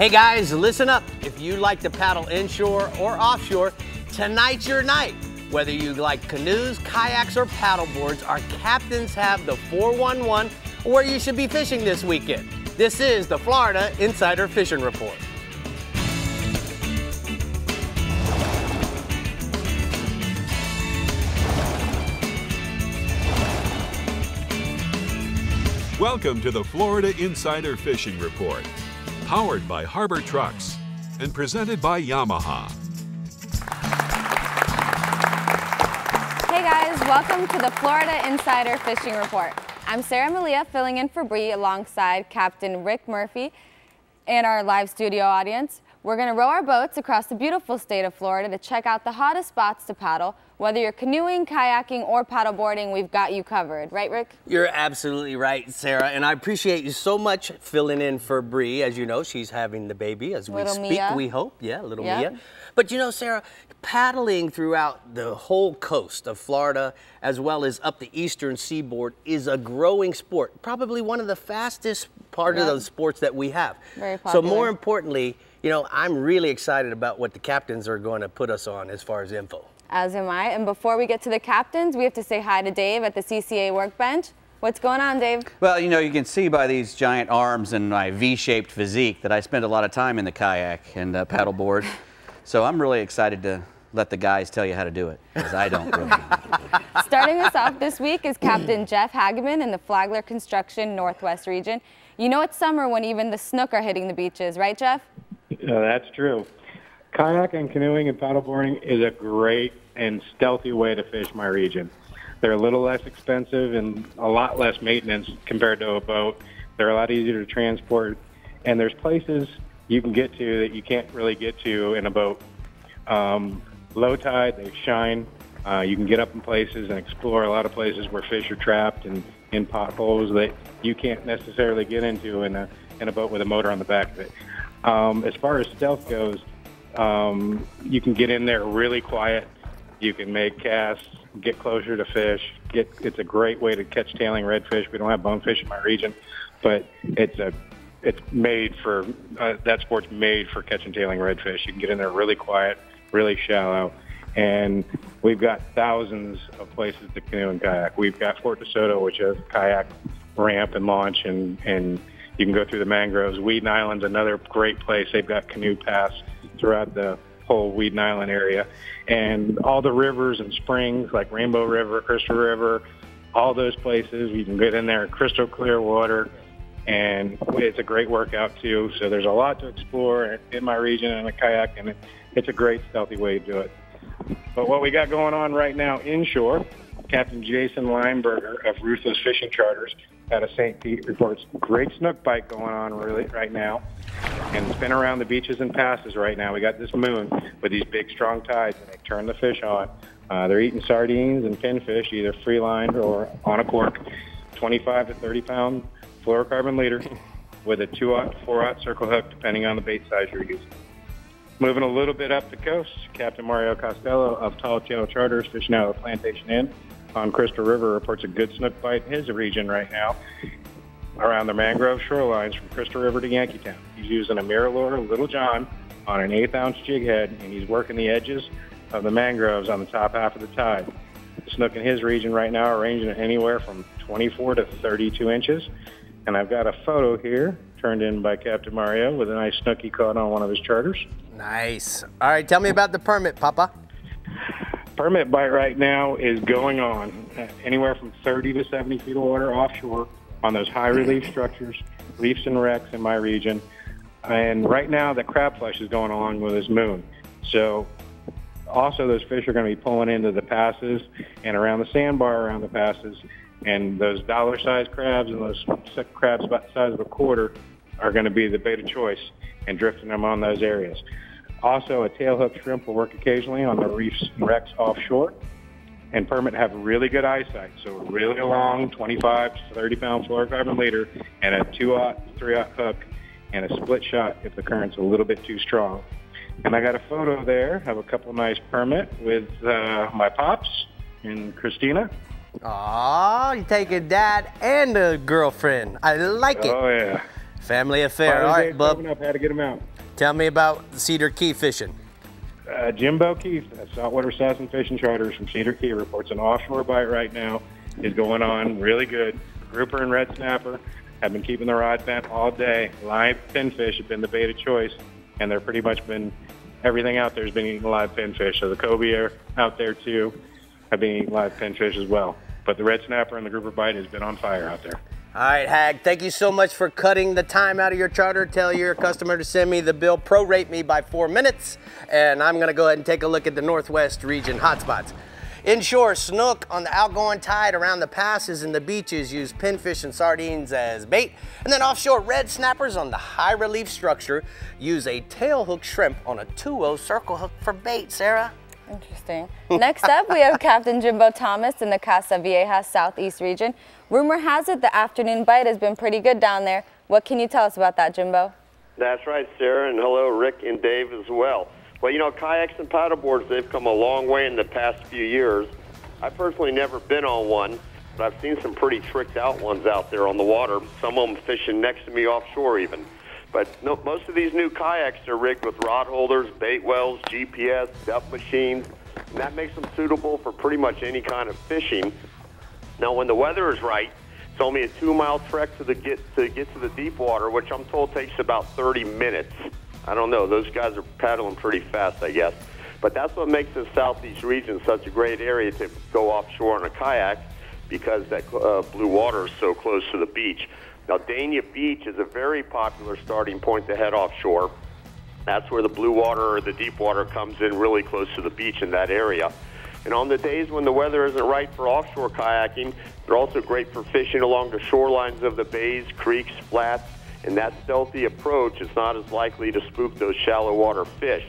Hey guys, listen up. If you like to paddle inshore or offshore, tonight's your night. Whether you like canoes, kayaks, or paddle boards, our captains have the 411 where you should be fishing this weekend. This is the Florida Insider Fishing Report. Welcome to the Florida Insider Fishing Report, powered by Harbor Trucks and presented by Yamaha. Hey guys, welcome to the Florida Insider Fishing Report. I'm Sarah Malia, filling in for Brie alongside Captain Rick Murphy and our live studio audience. We're going to row our boats across the beautiful state of Florida to check out the hottest spots to paddle. Whether you're canoeing, kayaking, or paddleboarding, we've got you covered. Right, Rick? You're absolutely right, Sarah, and I appreciate you so much filling in for Brie. As you know, she's having the baby as we speak, Mia. we hope. Yeah, little Mia. But you know, Sarah, paddling throughout the whole coast of Florida, as well as up the eastern seaboard, is a growing sport. Probably one of the fastest part of those sports that we have. Very popular. So more importantly, you know, I'm really excited about what the captains are going to put us on as far as info. As am I. And before we get to the captains, we have to say hi to Dave at the CCA workbench. What's going on, Dave? Well, you know, you can see by these giant arms and my V-shaped physique that I spend a lot of time in the kayak and paddleboard. So I'm really excited to let the guys tell you how to do it, because I don't really. Starting us off this week is Captain Jeff Hageman in the Flagler Construction Northwest region. You know it's summer when even the snook are hitting the beaches, right, Jeff? That's true. Kayaking, canoeing, and paddleboarding is a great and stealthy way to fish my region. They're a little less expensive and a lot less maintenance compared to a boat. They're a lot easier to transport, and there's places you can get to that you can't really get to in a boat. Low tide, they shine. You can get up in places and explore a lot of places where fish are trapped and in potholes that you can't necessarily get into in a boat with a motor on the back of it. As far as stealth goes, you can get in there really quiet. You can make casts, get closer to fish. It's a great way to catch tailing redfish. We don't have bonefish in my region, but it's made for that sport's made for catching tailing redfish. You can get in there really quiet, really shallow, and we've got thousands of places to canoe and kayak. We've got Fort DeSoto, which has kayak ramp and launch, and you can go through the mangroves. Weeden Island's another great place. They've got canoe paths throughout the whole Weeden Island area. And all the rivers and springs like Rainbow River, Crystal River, all those places, you can get in there, crystal clear water, and it's a great workout too. So there's a lot to explore in my region in a kayak, and it's a great stealthy way to do it. But what we got going on right now inshore, Captain Jason Lineberger of Ruthless Fishing Charters out of St. Pete reports great snook bite going on really right now, and it's been around the beaches and passes right now. We got this moon with these big strong tides, and they turn the fish on. They're eating sardines and pinfish, either free lined or on a cork, 25 to 30 pound fluorocarbon leader with a 2/0 to 4/0 circle hook depending on the bait size you're using. Moving a little bit up the coast, Captain Mario Costello of Tall Tail Charters fishing out of Plantation Inn on Crystal River reports a good snook bite in his region right now around the mangrove shorelines from Crystal River to Yankeetown. He's using a Mirror Little John on an 1/8 ounce jig head, and he's working the edges of the mangroves on the top half of the tide. The snook in his region right now are ranging anywhere from 24 to 32 inches. And I've got a photo here turned in by Captain Mario with a nice snook he caught on one of his charters. Nice. All right, tell me about the permit, Papa. Permit bite right now is going on anywhere from 30 to 70 feet of water offshore on those high relief structures, reefs and wrecks in my region. And right now the crab flesh is going along with this moon. So also those fish are going to be pulling into the passes and around the sandbar around the passes. And those dollar-sized crabs and those crabs about the size of a quarter are going to be the bait of choice and drifting them on those areas. Also, a tailhook shrimp will work occasionally on the reefs and wrecks offshore. And permit have really good eyesight, so a really long 25 to 30 pound fluorocarbon leader and a 2/0 to 3/0 hook and a split shot if the current's a little bit too strong. And I got a photo there of a couple nice permit with my pops and Christina. Aw, you take a dad and a girlfriend. I like it. Oh, yeah. Family affair. All right, bub. Up, had to get him out. Tell me about Cedar Key fishing. Jimbo Keefe, Saltwater Sass and Fishing Charters from Cedar Key, reports an offshore bite right now. Is going on really good. Grouper and red snapper have been keeping the rod bent all day. Live pinfish have been the bait of choice, and they're pretty much been, everything out there has been eating live pinfish. So the cobia out there too have been eating live pinfish as well. But the red snapper and the grouper bite has been on fire out there. All right, Hag, thank you so much for cutting the time out of your charter. Tell your customer to send me the bill, prorate me by 4 minutes, and I'm gonna go ahead and take a look at the Northwest region hotspots. Inshore, snook on the outgoing tide around the passes and the beaches use pinfish and sardines as bait. And then offshore, red snappers on the high relief structure use a tail hook shrimp on a 2-0 circle hook for bait, Sarah. Interesting. Next up, we have Captain Jimbo Thomas in the Casa Vieja Southeast region. Rumor has it the afternoon bite has been pretty good down there. What can you tell us about that, Jimbo? That's right, Sarah, and hello, Rick and Dave as well. Well, you know, kayaks and paddleboards, they've come a long way in the past few years. I've personally never been on one, but I've seen some pretty tricked out ones out there on the water, some of them fishing next to me offshore even. But no, most of these new kayaks are rigged with rod holders, bait wells, GPS, depth machines, and that makes them suitable for pretty much any kind of fishing. Now, when the weather is right, it's only a 2-mile trek to get to the deep water, which I'm told takes about 30 minutes. I don't know. Those guys are paddling pretty fast, I guess. But that's what makes the Southeast region such a great area to go offshore on a kayak, because that blue water is so close to the beach. Now, Dania Beach is a very popular starting point to head offshore. That's where the blue water or the deep water comes in really close to the beach in that area. And on the days when the weather isn't right for offshore kayaking, they're also great for fishing along the shorelines of the bays, creeks, flats, and that stealthy approach is not as likely to spook those shallow water fish.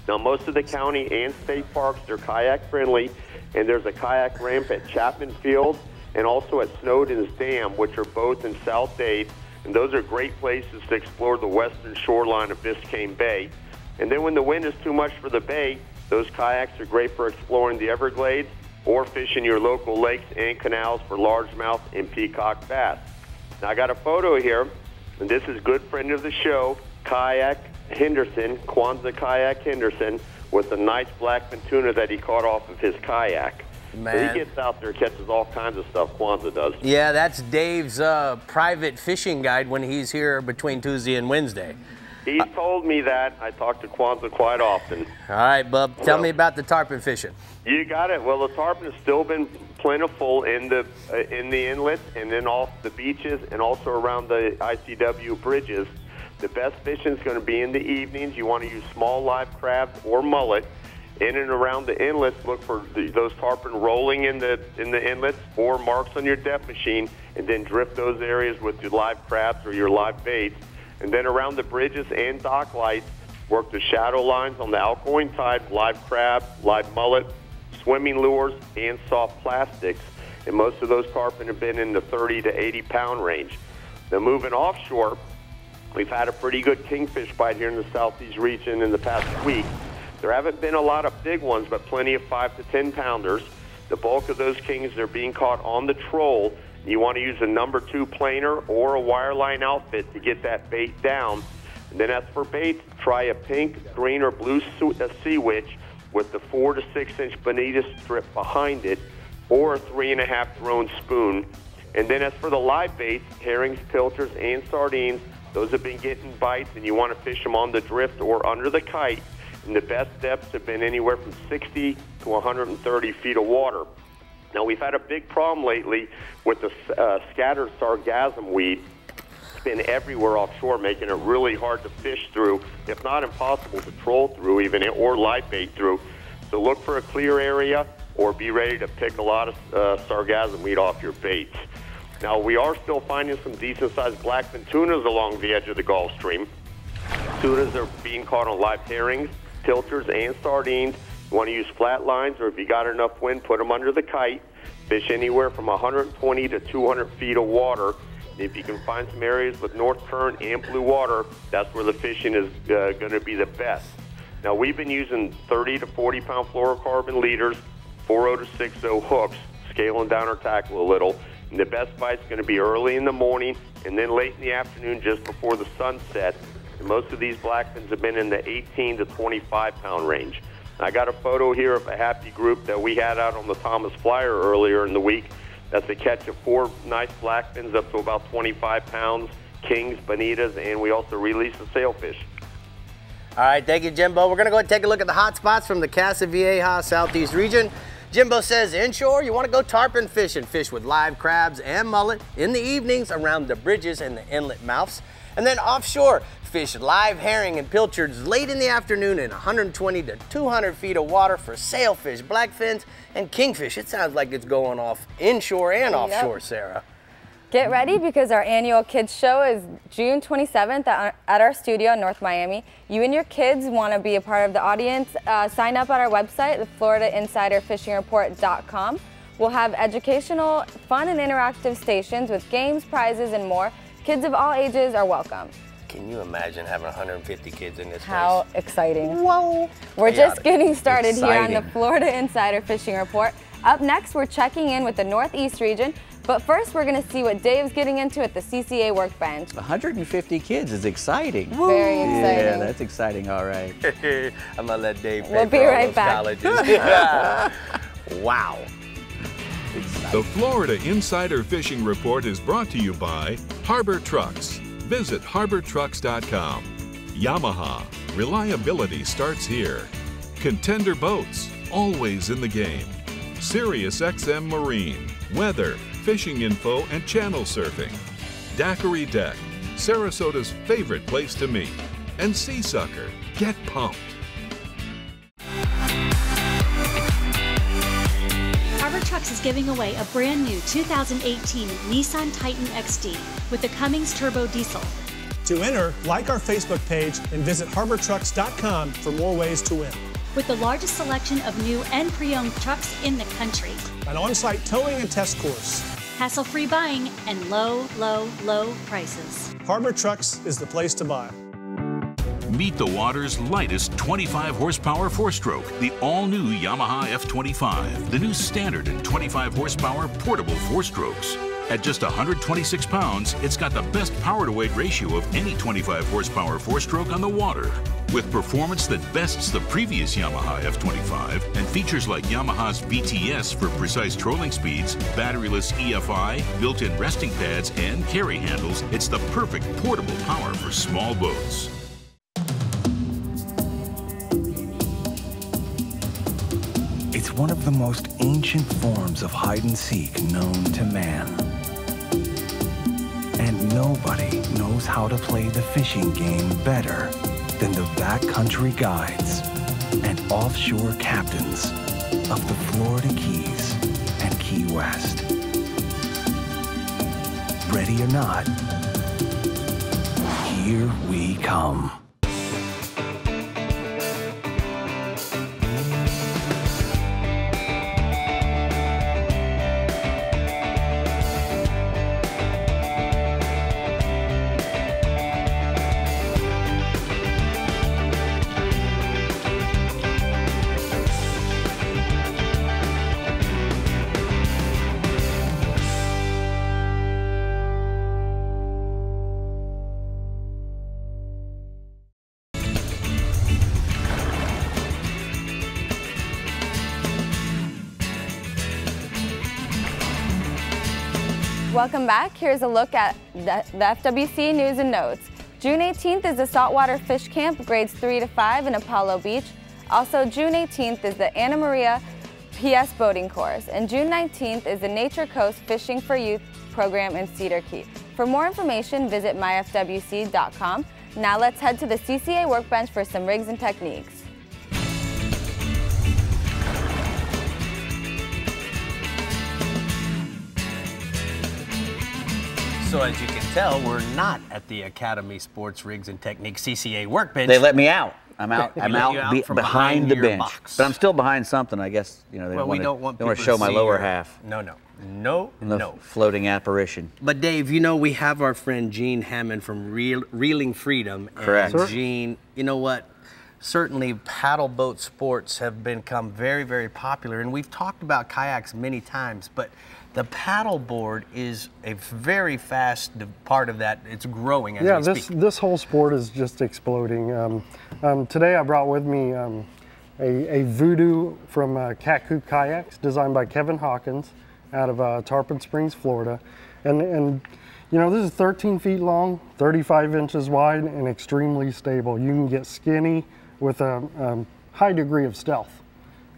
Now, most of the county and state parks, they're kayak friendly, and there's a kayak ramp at Chapman Field and also at Snowden's Dam, which are both in South Dade, and those are great places to explore the western shoreline of Biscayne Bay. And then when the wind is too much for the bay, those kayaks are great for exploring the Everglades or fishing your local lakes and canals for largemouth and peacock bass. Now, I got a photo here, and this is good friend of the show, Kayak Henderson, Kwanzaa Kayak Henderson, with a nice blackfin tuna that he caught off of his kayak. Man. So he gets out there, catches all kinds of stuff, Kwanzaa does. Yeah, that's Dave's private fishing guide when he's here between Tuesday and Wednesday. He's told me that. I talk to Kwanzaa quite often. All right, bub, tell me about the tarpon fishing. You got it. Well, the tarpon has still been plentiful in the inlets and then off the beaches and also around the ICW bridges. The best fishing is going to be in the evenings. You want to use small live crabs or mullet. In and around the inlets, look for those tarpon rolling in the inlets or marks on your depth machine, and then drift those areas with your live crabs or your live baits. And then around the bridges and dock lights, work the shadow lines on the outgoing tide, live crab, live mullet, swimming lures, and soft plastics. And most of those tarpon have been in the 30 to 80 pound range. Now, moving offshore, we've had a pretty good kingfish bite here in the Southeast region in the past week. There haven't been a lot of big ones, but plenty of 5 to 10 pounders. The bulk of those kings are being caught on the troll. You want to use a number 2 planer or a wireline outfit to get that bait down. And then as for bait, try a pink, green, or blue sea witch with the 4 to 6 inch bonita strip behind it, or a 3.5 drone spoon. And then as for the live baits, herrings, pilchards, and sardines, those have been getting bites, and you want to fish them on the drift or under the kite. And the best depths have been anywhere from 60 to 130 feet of water. Now, we've had a big problem lately with the scattered sargassum weed. It's been everywhere offshore, making it really hard to fish through, if not impossible to troll through even, or live bait through. So look for a clear area or be ready to pick a lot of sargassum weed off your baits. Now, we are still finding some decent-sized blackfin tunas along the edge of the Gulf Stream. Tunas are being caught on live herrings, pilchards, and sardines. You want to use flat lines, or if you got enough wind, put them under the kite. Fish anywhere from 120 to 200 feet of water. If you can find some areas with north current and blue water, that's where the fishing is going to be the best. Now, we've been using 30 to 40 pound fluorocarbon leaders, 4.0 to 6.0 hooks, scaling down our tackle a little. And the best bite's going to be early in the morning and then late in the afternoon just before the sun sets. And most of these blackfins have been in the 18 to 25-pound range. I got a photo here of a happy group that we had out on the Thomas Flyer earlier in the week. That's a catch of 4 nice blackfins up to about 25 pounds, kings, bonitas, and we also released a sailfish. All right, thank you, Jimbo. We're going to go and take a look at the hot spots from the Casa Vieja Southeast region. Jimbo says inshore, you want to go tarpon fishing. Fish with live crabs and mullet in the evenings around the bridges and the inlet mouths. And then offshore, fish live herring and pilchards late in the afternoon in 120 to 200 feet of water for sailfish, blackfins, and kingfish. It sounds like it's going off inshore and offshore, Sarah. Get ready because our annual kids show is June 27th at our studio in North Miami. You and your kids want to be a part of the audience, sign up at our website, the FloridaInsiderFishingReport.com. We'll have educational, fun, and interactive stations with games, prizes, and more. Kids of all ages are welcome. Can you imagine having 150 kids in this How place? exciting. Whoa. We're just getting started here on the Exciting. Florida Insider Fishing Report. Up next, we're checking in with the Northeast region. But first, we're going to see what Dave's getting into at the CCA workbench. 150 kids is exciting. Very exciting. Yeah, that's exciting, all right. I'm going to let Dave pay We'll for be all right those back. colleges. Wow. The Florida Insider Fishing Report is brought to you by Harbor Trucks. Visit harbortrucks.com. Yamaha. Reliability starts here. Contender Boats. Always in the game. SiriusXM Marine. Weather, fishing info, and channel surfing. Daiquiri Deck. Sarasota's favorite place to meet. And Sea Sucker. Get pumped. Harbor Trucks is giving away a brand new 2018 Nissan Titan XD with the Cummins Turbo Diesel. To enter, like our Facebook page and visit harbortrucks.com for more ways to win. With the largest selection of new and pre-owned trucks in the country. An on-site towing and test course. Hassle-free buying and low, low, low prices. Harbor Trucks is the place to buy. Meet the water's lightest 25 horsepower four-stroke, the all-new Yamaha F25, the new standard and 25 horsepower portable four-strokes. At just 126 pounds, it's got the best power-to-weight ratio of any 25 horsepower four-stroke on the water. With performance that bests the previous Yamaha F25 and features like Yamaha's BTS for precise trolling speeds, batteryless EFI, built-in resting pads, and carry handles, it's the perfect portable power for small boats. It's one of the most ancient forms of hide-and-seek known to man. And nobody knows how to play the fishing game better than the backcountry guides and offshore captains of the Florida Keys and Key West. Ready or not, here we come. Welcome back. Here's a look at the FWC news and notes. June 18th is the Saltwater Fish Camp, grades 3 to 5 in Apollo Beach. Also, June 18th is the Anna Maria PS Boating Course. And June 19th is the Nature Coast Fishing for Youth program in Cedar Key. For more information, visit myfwc.com. Now let's head to the CCA workbench for some rigs and techniques. So as you can tell, we're not at the Academy Sports Rigs and Techniques CCA workbench. They let me out. I'm out. They I'm let out, you out from behind the your bench. box. But I'm still behind something. I guess you know they Well, we want don't want to people show to my see lower your- half. No. Floating apparition. But Dave, you know we have our friend Gene Hammond from Reeling Freedom. Correct. And Gene, you know what? Certainly paddle boat sports have become very, very popular, and we've talked about kayaks many times, but The paddle board is a very fast part of that. It's growing as we speak. This whole sport is just exploding. Today I brought with me a Voodoo from Cat Coop Kayaks, designed by Kevin Hawkins out of Tarpon Springs, Florida. And you know, this is 13 feet long, 35 inches wide, and extremely stable. You can get skinny with a high degree of stealth.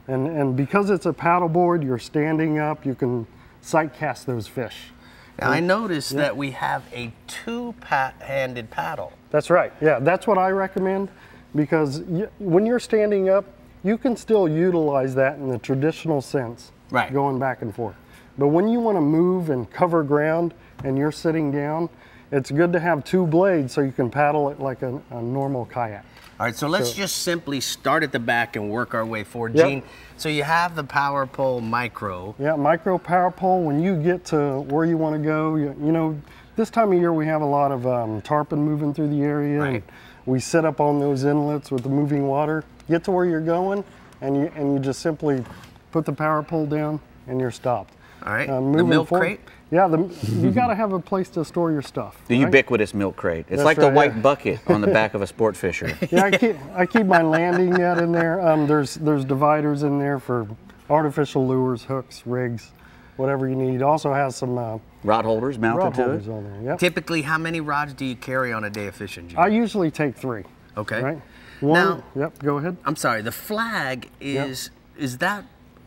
And because it's a paddleboard, you're standing up, you can sight cast those fish. Now, I noticed that we have a two-handed paddle. That's right. Yeah, that's what I recommend, because when you're standing up, you can still utilize that in the traditional sense, right, going back and forth. But when you want to move and cover ground and you're sitting down, it's good to have two blades so you can paddle it like a normal kayak. All right, so let's just simply start at the back and work our way forward. Yep. Gene, so you have the Power Pole Micro. Yeah, Micro Power Pole. When you get to where you want to go, you know, this time of year we have a lot of tarpon moving through the area. Right. And we sit up on those inlets with the moving water. Get to where you're going, and you just simply put the power pole down, and you're stopped. All right. The milk crate? Yeah, you got to have a place to store your stuff. The ubiquitous milk crate. It's like the white bucket on the back of a sport fisher. Yeah, I keep my landing net in there. There's dividers in there for artificial lures, hooks, rigs, whatever you need. It also has some rod holders mounted to it. On there. Yep. Typically, how many rods do you carry on a day of fishing, Gene? I usually take 3. Okay. Right. One, yep, go ahead. I'm sorry, the flag is that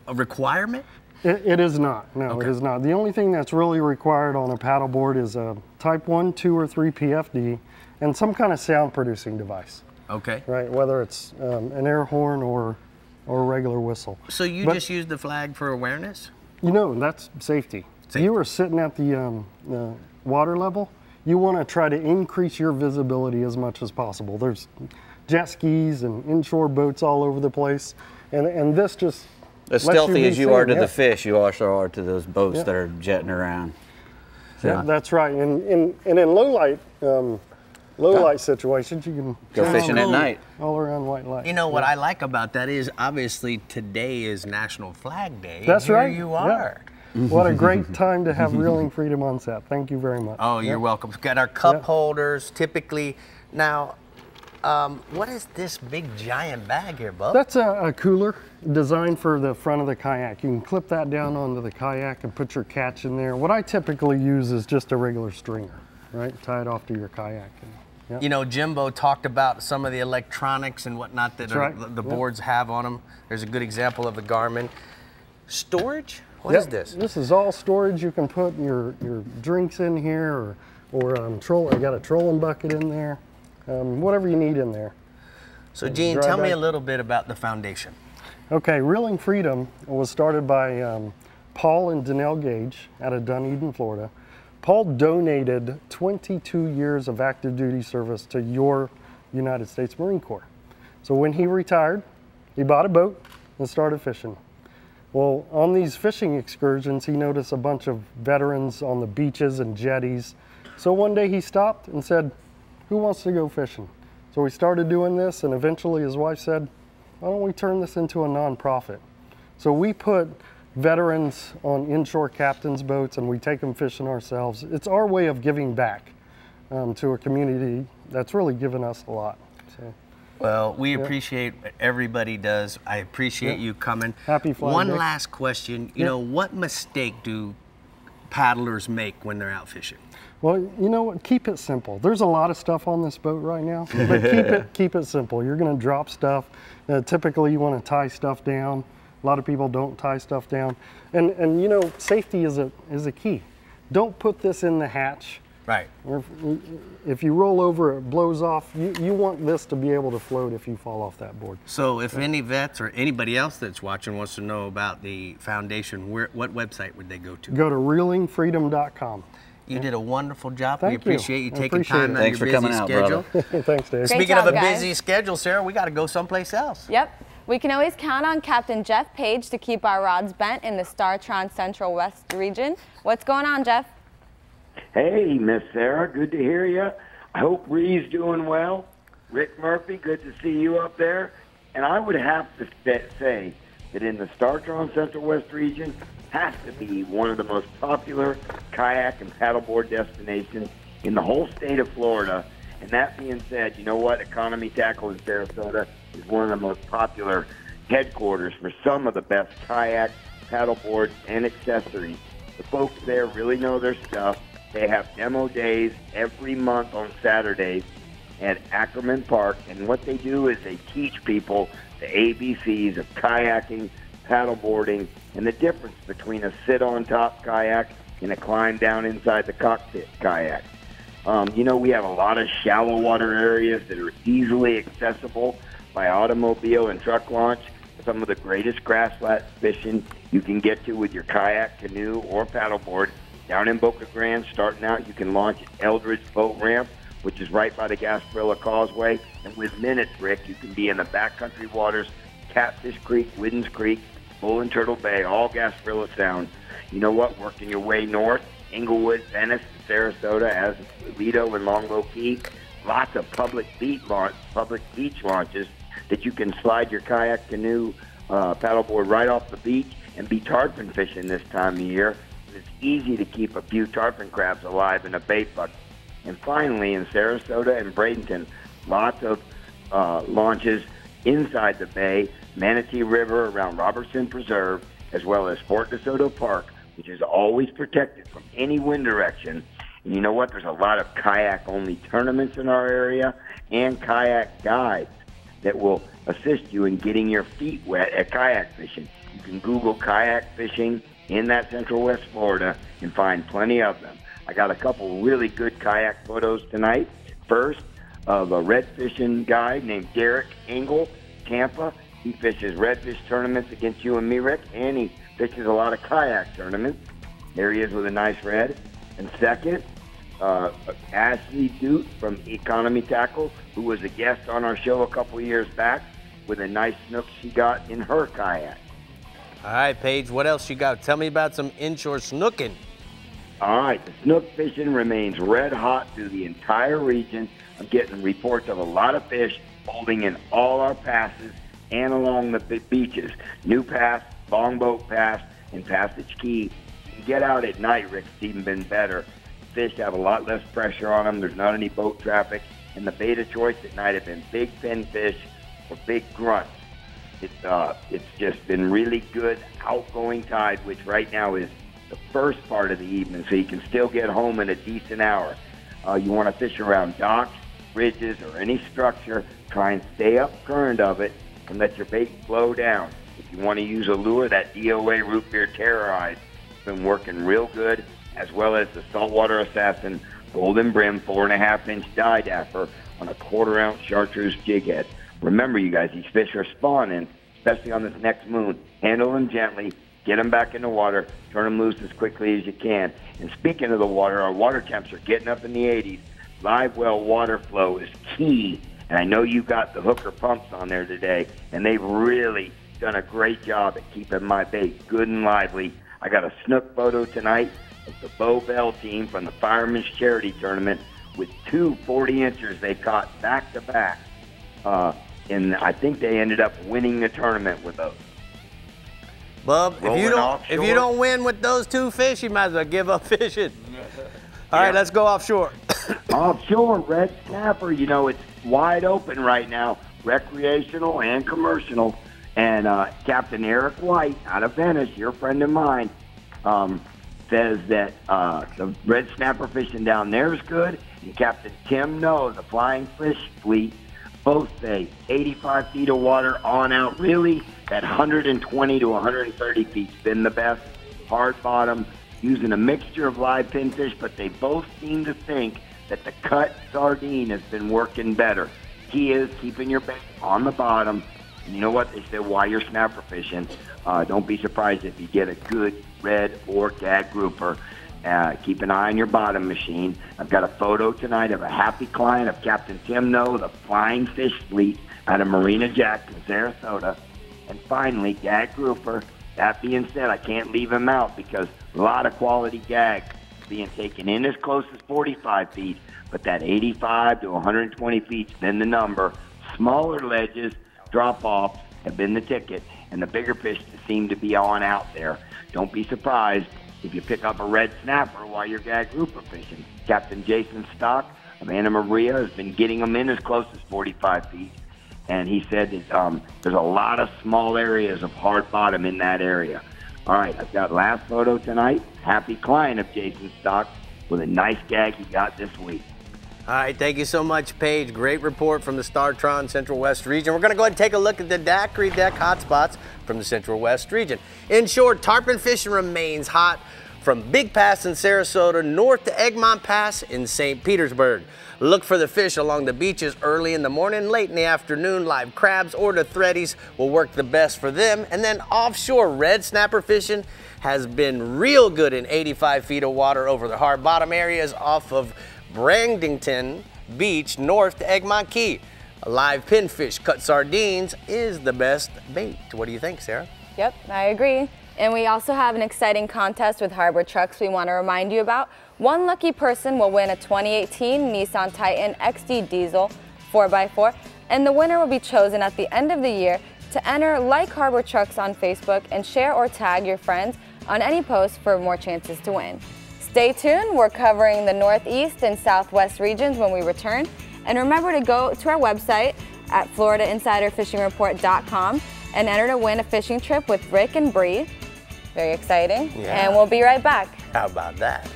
a requirement? It is not, no, okay. It is not. The only thing that's really required on a paddleboard is a type 1, 2, or 3 PFD and some kind of sound producing device. Okay. Right, whether it's an air horn or a regular whistle. So you just use the flag for awareness? You know, that's safety. You are sitting at the water level, you want to try to increase your visibility as much as possible. There's jet skis and inshore boats all over the place, and this just as stealthy as you are to the fish, you also are to those boats that are jetting around. So. Yeah, that's right. And in low light situations, you can go fishing at night. All around white light. You know what I like about that is obviously today is National Flag Day. That's right. Here you are. Yeah. What a great time to have Reeling Freedom on set. Thank you very much. Oh, you're welcome. We've got our cup holders typically. Now, what is this big giant bag here, Bub? That's a cooler designed for the front of the kayak. You can clip that down onto the kayak and put your catch in there. What I typically use is just a regular stringer, right? Tie it off to your kayak. And, you know, Jimbo talked about some of the electronics and whatnot that the boards have on them. There's a good example of the Garmin. Storage? What is this? This is all storage. You can put your drinks in here, or I got a trolling bucket in there. Whatever you need in there. So Gene, tell me a little bit about the foundation. Okay, Reeling Freedom was started by Paul and Danelle Gage out of Dunedin, Florida. Paul donated 22 years of active duty service to your United States Marine Corps. So when he retired, he bought a boat and started fishing. Well, on these fishing excursions, he noticed a bunch of veterans on the beaches and jetties. So one day he stopped and said, "Who wants to go fishing?" So we started doing this, and eventually his wife said, "Why don't we turn this into a nonprofit?" So we put veterans on inshore captains' boats, and we take them fishing ourselves. It's our way of giving back to a community that's really given us a lot. So, well, we appreciate what everybody does. I appreciate you coming. Happy Flag Day. One last question. You know, what mistake do paddlers make when they're out fishing? Well, you know what? Keep it simple. There's a lot of stuff on this boat right now, but keep it simple. You're going to drop stuff. Typically, you want to tie stuff down. A lot of people don't tie stuff down, and you know, safety is a key. Don't put this in the hatch. Right. If you roll over, it blows off. You want this to be able to float if you fall off that board. So if any vets or anybody else that's watching wants to know about the foundation, what website would they go to? Go to reelingfreedom.com. You did a wonderful job. Thank we appreciate you taking appreciate time out of your busy schedule. Thanks, Dave. Speaking of a busy schedule, Sarah, we got to go someplace else. Yep. We can always count on Captain Jeff Page to keep our rods bent in the Startron Central West region. What's going on, Jeff? Hey, Miss Sarah, good to hear you. I hope Bree's doing well. Rick Murphy, good to see you up there. And I would have to say that in the Star-Tron Central West region has to be one of the most popular kayak and paddleboard destinations in the whole state of Florida. And that being said, you know what? Economy Tackle in Sarasota is one of the most popular headquarters for some of the best kayak, paddleboard, and accessories. The folks there really know their stuff. They have demo days every month on Saturdays at Ackerman Park, and what they do is they teach people the ABCs of kayaking, paddleboarding, and the difference between a sit-on-top kayak and a climb-down inside the cockpit kayak. We have a lot of shallow water areas that are easily accessible by automobile and truck launch. Some of the greatest grass flat fishing you can get to with your kayak, canoe, or paddleboard. Down in Boca Grande, starting out, you can launch at Eldridge Boat Ramp, which is right by the Gasparilla Causeway. And with minutes, Rick, you can be in the backcountry waters, Catfish Creek, Whiddens Creek, Bull and Turtle Bay, all Gasparilla Sound. You know what? Working your way north, Inglewood, Venice, Sarasota, as Lido and Longbow Key. Lots of public beach launches that you can slide your kayak, canoe, paddleboard right off the beach and be tarpon fishing this time of year. It's easy to keep a few tarpon crabs alive in a bait bucket. And finally, in Sarasota and Bradenton, lots of launches inside the bay, Manatee River around Robertson Preserve, as well as Fort DeSoto Park, which is always protected from any wind direction. And you know what? There's a lot of kayak-only tournaments in our area and kayak guides that will assist you in getting your feet wet at kayak fishing. You can Google kayak fishing in that Central West Florida and find plenty of them. I got a couple really good kayak photos tonight. First, of a red fishing guy named Derek Engel, Tampa. He fishes redfish tournaments against you and me, Rick, and he fishes a lot of kayak tournaments. There he is with a nice red. And second, Ashley Dute from Economy Tackle, who was a guest on our show a couple years back, with a nice snook she got in her kayak. All right, Paige, what else you got? Tell me about some inshore snooking. All right, the snook fishing remains red hot through the entire region. I'm getting reports of a lot of fish holding in all our passes and along the beaches. New Pass, Longboat Pass, and Passage Key. You can get out at night, Rick. It's even been better. Fish have a lot less pressure on them. There's not any boat traffic. And the bait of choice at night have been big fin fish or big grunts. It's just been really good outgoing tide, which right now is the first part of the evening, so you can still get home in a decent hour. You want to fish around docks, bridges, or any structure. Try and stay up current of it and let your bait flow down. If you want to use a lure, that DOA Root Beer Terrorize has been working real good, as well as the Saltwater Assassin Golden Brim 4.5-inch dye dapper on a 1/4-ounce chartreuse jig head. Remember, you guys, these fish are spawning, especially on this next moon. Handle them gently, get them back in the water, turn them loose as quickly as you can. And speaking of the water, our water temps are getting up in the 80s. Live well water flow is key. And I know you got the hooker pumps on there today, and they've really done a great job at keeping my bait good and lively. I got a snook photo tonight of the Bo Bell team from the Fireman's Charity Tournament with 2 40-inchers they caught back-to-back. And I think they ended up winning the tournament with those. Bub, if you don't win with those 2 fish, you might as well give up fishing. All right, let's go offshore. Offshore, red snapper, you know, it's wide open right now, recreational and commercial. And Captain Eric White out of Venice, your friend of mine, says that the red snapper fishing down there is good. And Captain Tim No, the Flying Fish Fleet, both say 85 feet of water on out. Really, that 120 to 130 feet's been the best. Hard bottom, using a mixture of live pinfish, but they both seem to think that the cut sardine has been working better. Key is keeping your bait on the bottom. And you know what? They say while you're snapper fishing, don't be surprised if you get a good red or gag grouper. Keep an eye on your bottom machine. I've got a photo tonight of a happy client of Captain Tim No, the Flying Fish Fleet out of Marina Jackson, Sarasota. And finally, gag grouper. That being said, I can't leave him out because a lot of quality gags being taken in as close as 45 feet, but that 85 to 120 feet's been the number. Smaller ledges, drop-offs have been the ticket. and the bigger fish seem to be on out there. Don't be surprised if you pick up a red snapper while you're gag grouper fishing. Captain Jason Stock of Anna Maria has been getting them in as close as 45 feet, and he said that there's a lot of small areas of hard bottom in that area. All right, I've got last photo tonight. Happy client of Jason Stock with a nice gag he got this week. All right, thank you so much, Paige. Great report from the StarTron Central West region. We're going to go ahead and take a look at the daiquiri deck hotspots from the Central West region. In short, tarpon fishing remains hot from Big Pass in Sarasota north to Egmont Pass in St. Petersburg. Look for the fish along the beaches early in the morning, late in the afternoon. Live crabs or the threadies will work the best for them. And then offshore red snapper fishing has been real good in 85 feet of water over the hard bottom areas off of Brandington Beach north to Egmont Key. Live pinfish, cut sardines is the best bait. What do you think, Sarah? Yep, I agree. And we also have an exciting contest with Harbor Trucks we want to remind you about. One lucky person will win a 2018 Nissan Titan XD Diesel 4x4, and the winner will be chosen at the end of the year. To enter, like Harbor Trucks on Facebook and share or tag your friends on any post for more chances to win. Stay tuned, we're covering the Northeast and Southwest regions when we return. And remember to go to our website at FloridaInsiderFishingReport.com and enter to win a fishing trip with Rick and Brie. Very exciting. Yeah. And we'll be right back. How about that?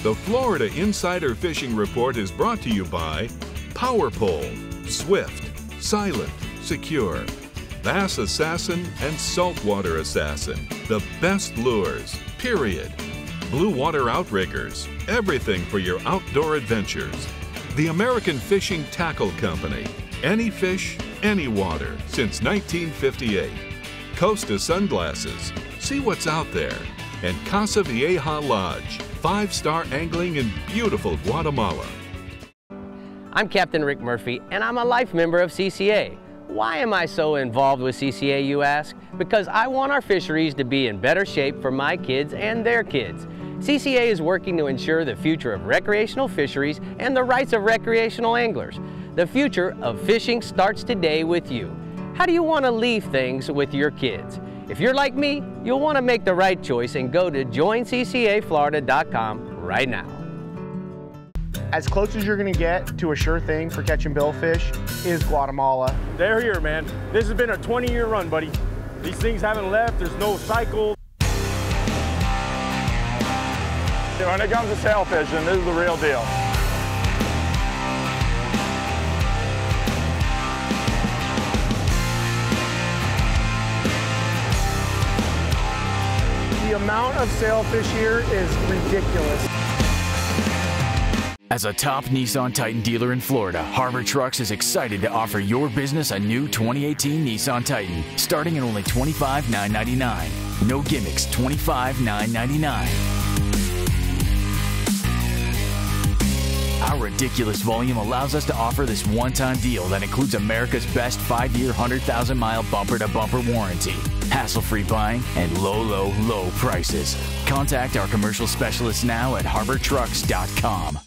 The Florida Insider Fishing Report is brought to you by Power Pole, Swift, Silent, Secure, Bass Assassin, and Saltwater Assassin. The best lures, period. Blue Water Outriggers, everything for your outdoor adventures. The American Fishing Tackle Company, any fish, any water, since 1958. Costa Sunglasses, see what's out there. And Casa Vieja Lodge, 5-star angling in beautiful Guatemala. I'm Captain Rick Murphy, and I'm a life member of CCA. Why am I so involved with CCA, you ask? Because I want our fisheries to be in better shape for my kids and their kids. CCA is working to ensure the future of recreational fisheries and the rights of recreational anglers. The future of fishing starts today with you. How do you want to leave things with your kids? If you're like me, you'll want to make the right choice and go to joinccaflorida.com right now. As close as you're gonna get to a sure thing for catching billfish is Guatemala. They're here, man. This has been a 20-year run, buddy. These things haven't left, there's no cycle. When it comes to sail fishing, this is the real deal. The amount of sailfish here is ridiculous. As a top Nissan Titan dealer in Florida, Harbor Trucks is excited to offer your business a new 2018 Nissan Titan, starting at only $25,999. No gimmicks, $25,999. Our ridiculous volume allows us to offer this one-time deal that includes America's best 5-year, 100,000-mile bumper-to-bumper warranty, hassle-free buying, and low, low, low prices. Contact our commercial specialists now at harbortrucks.com.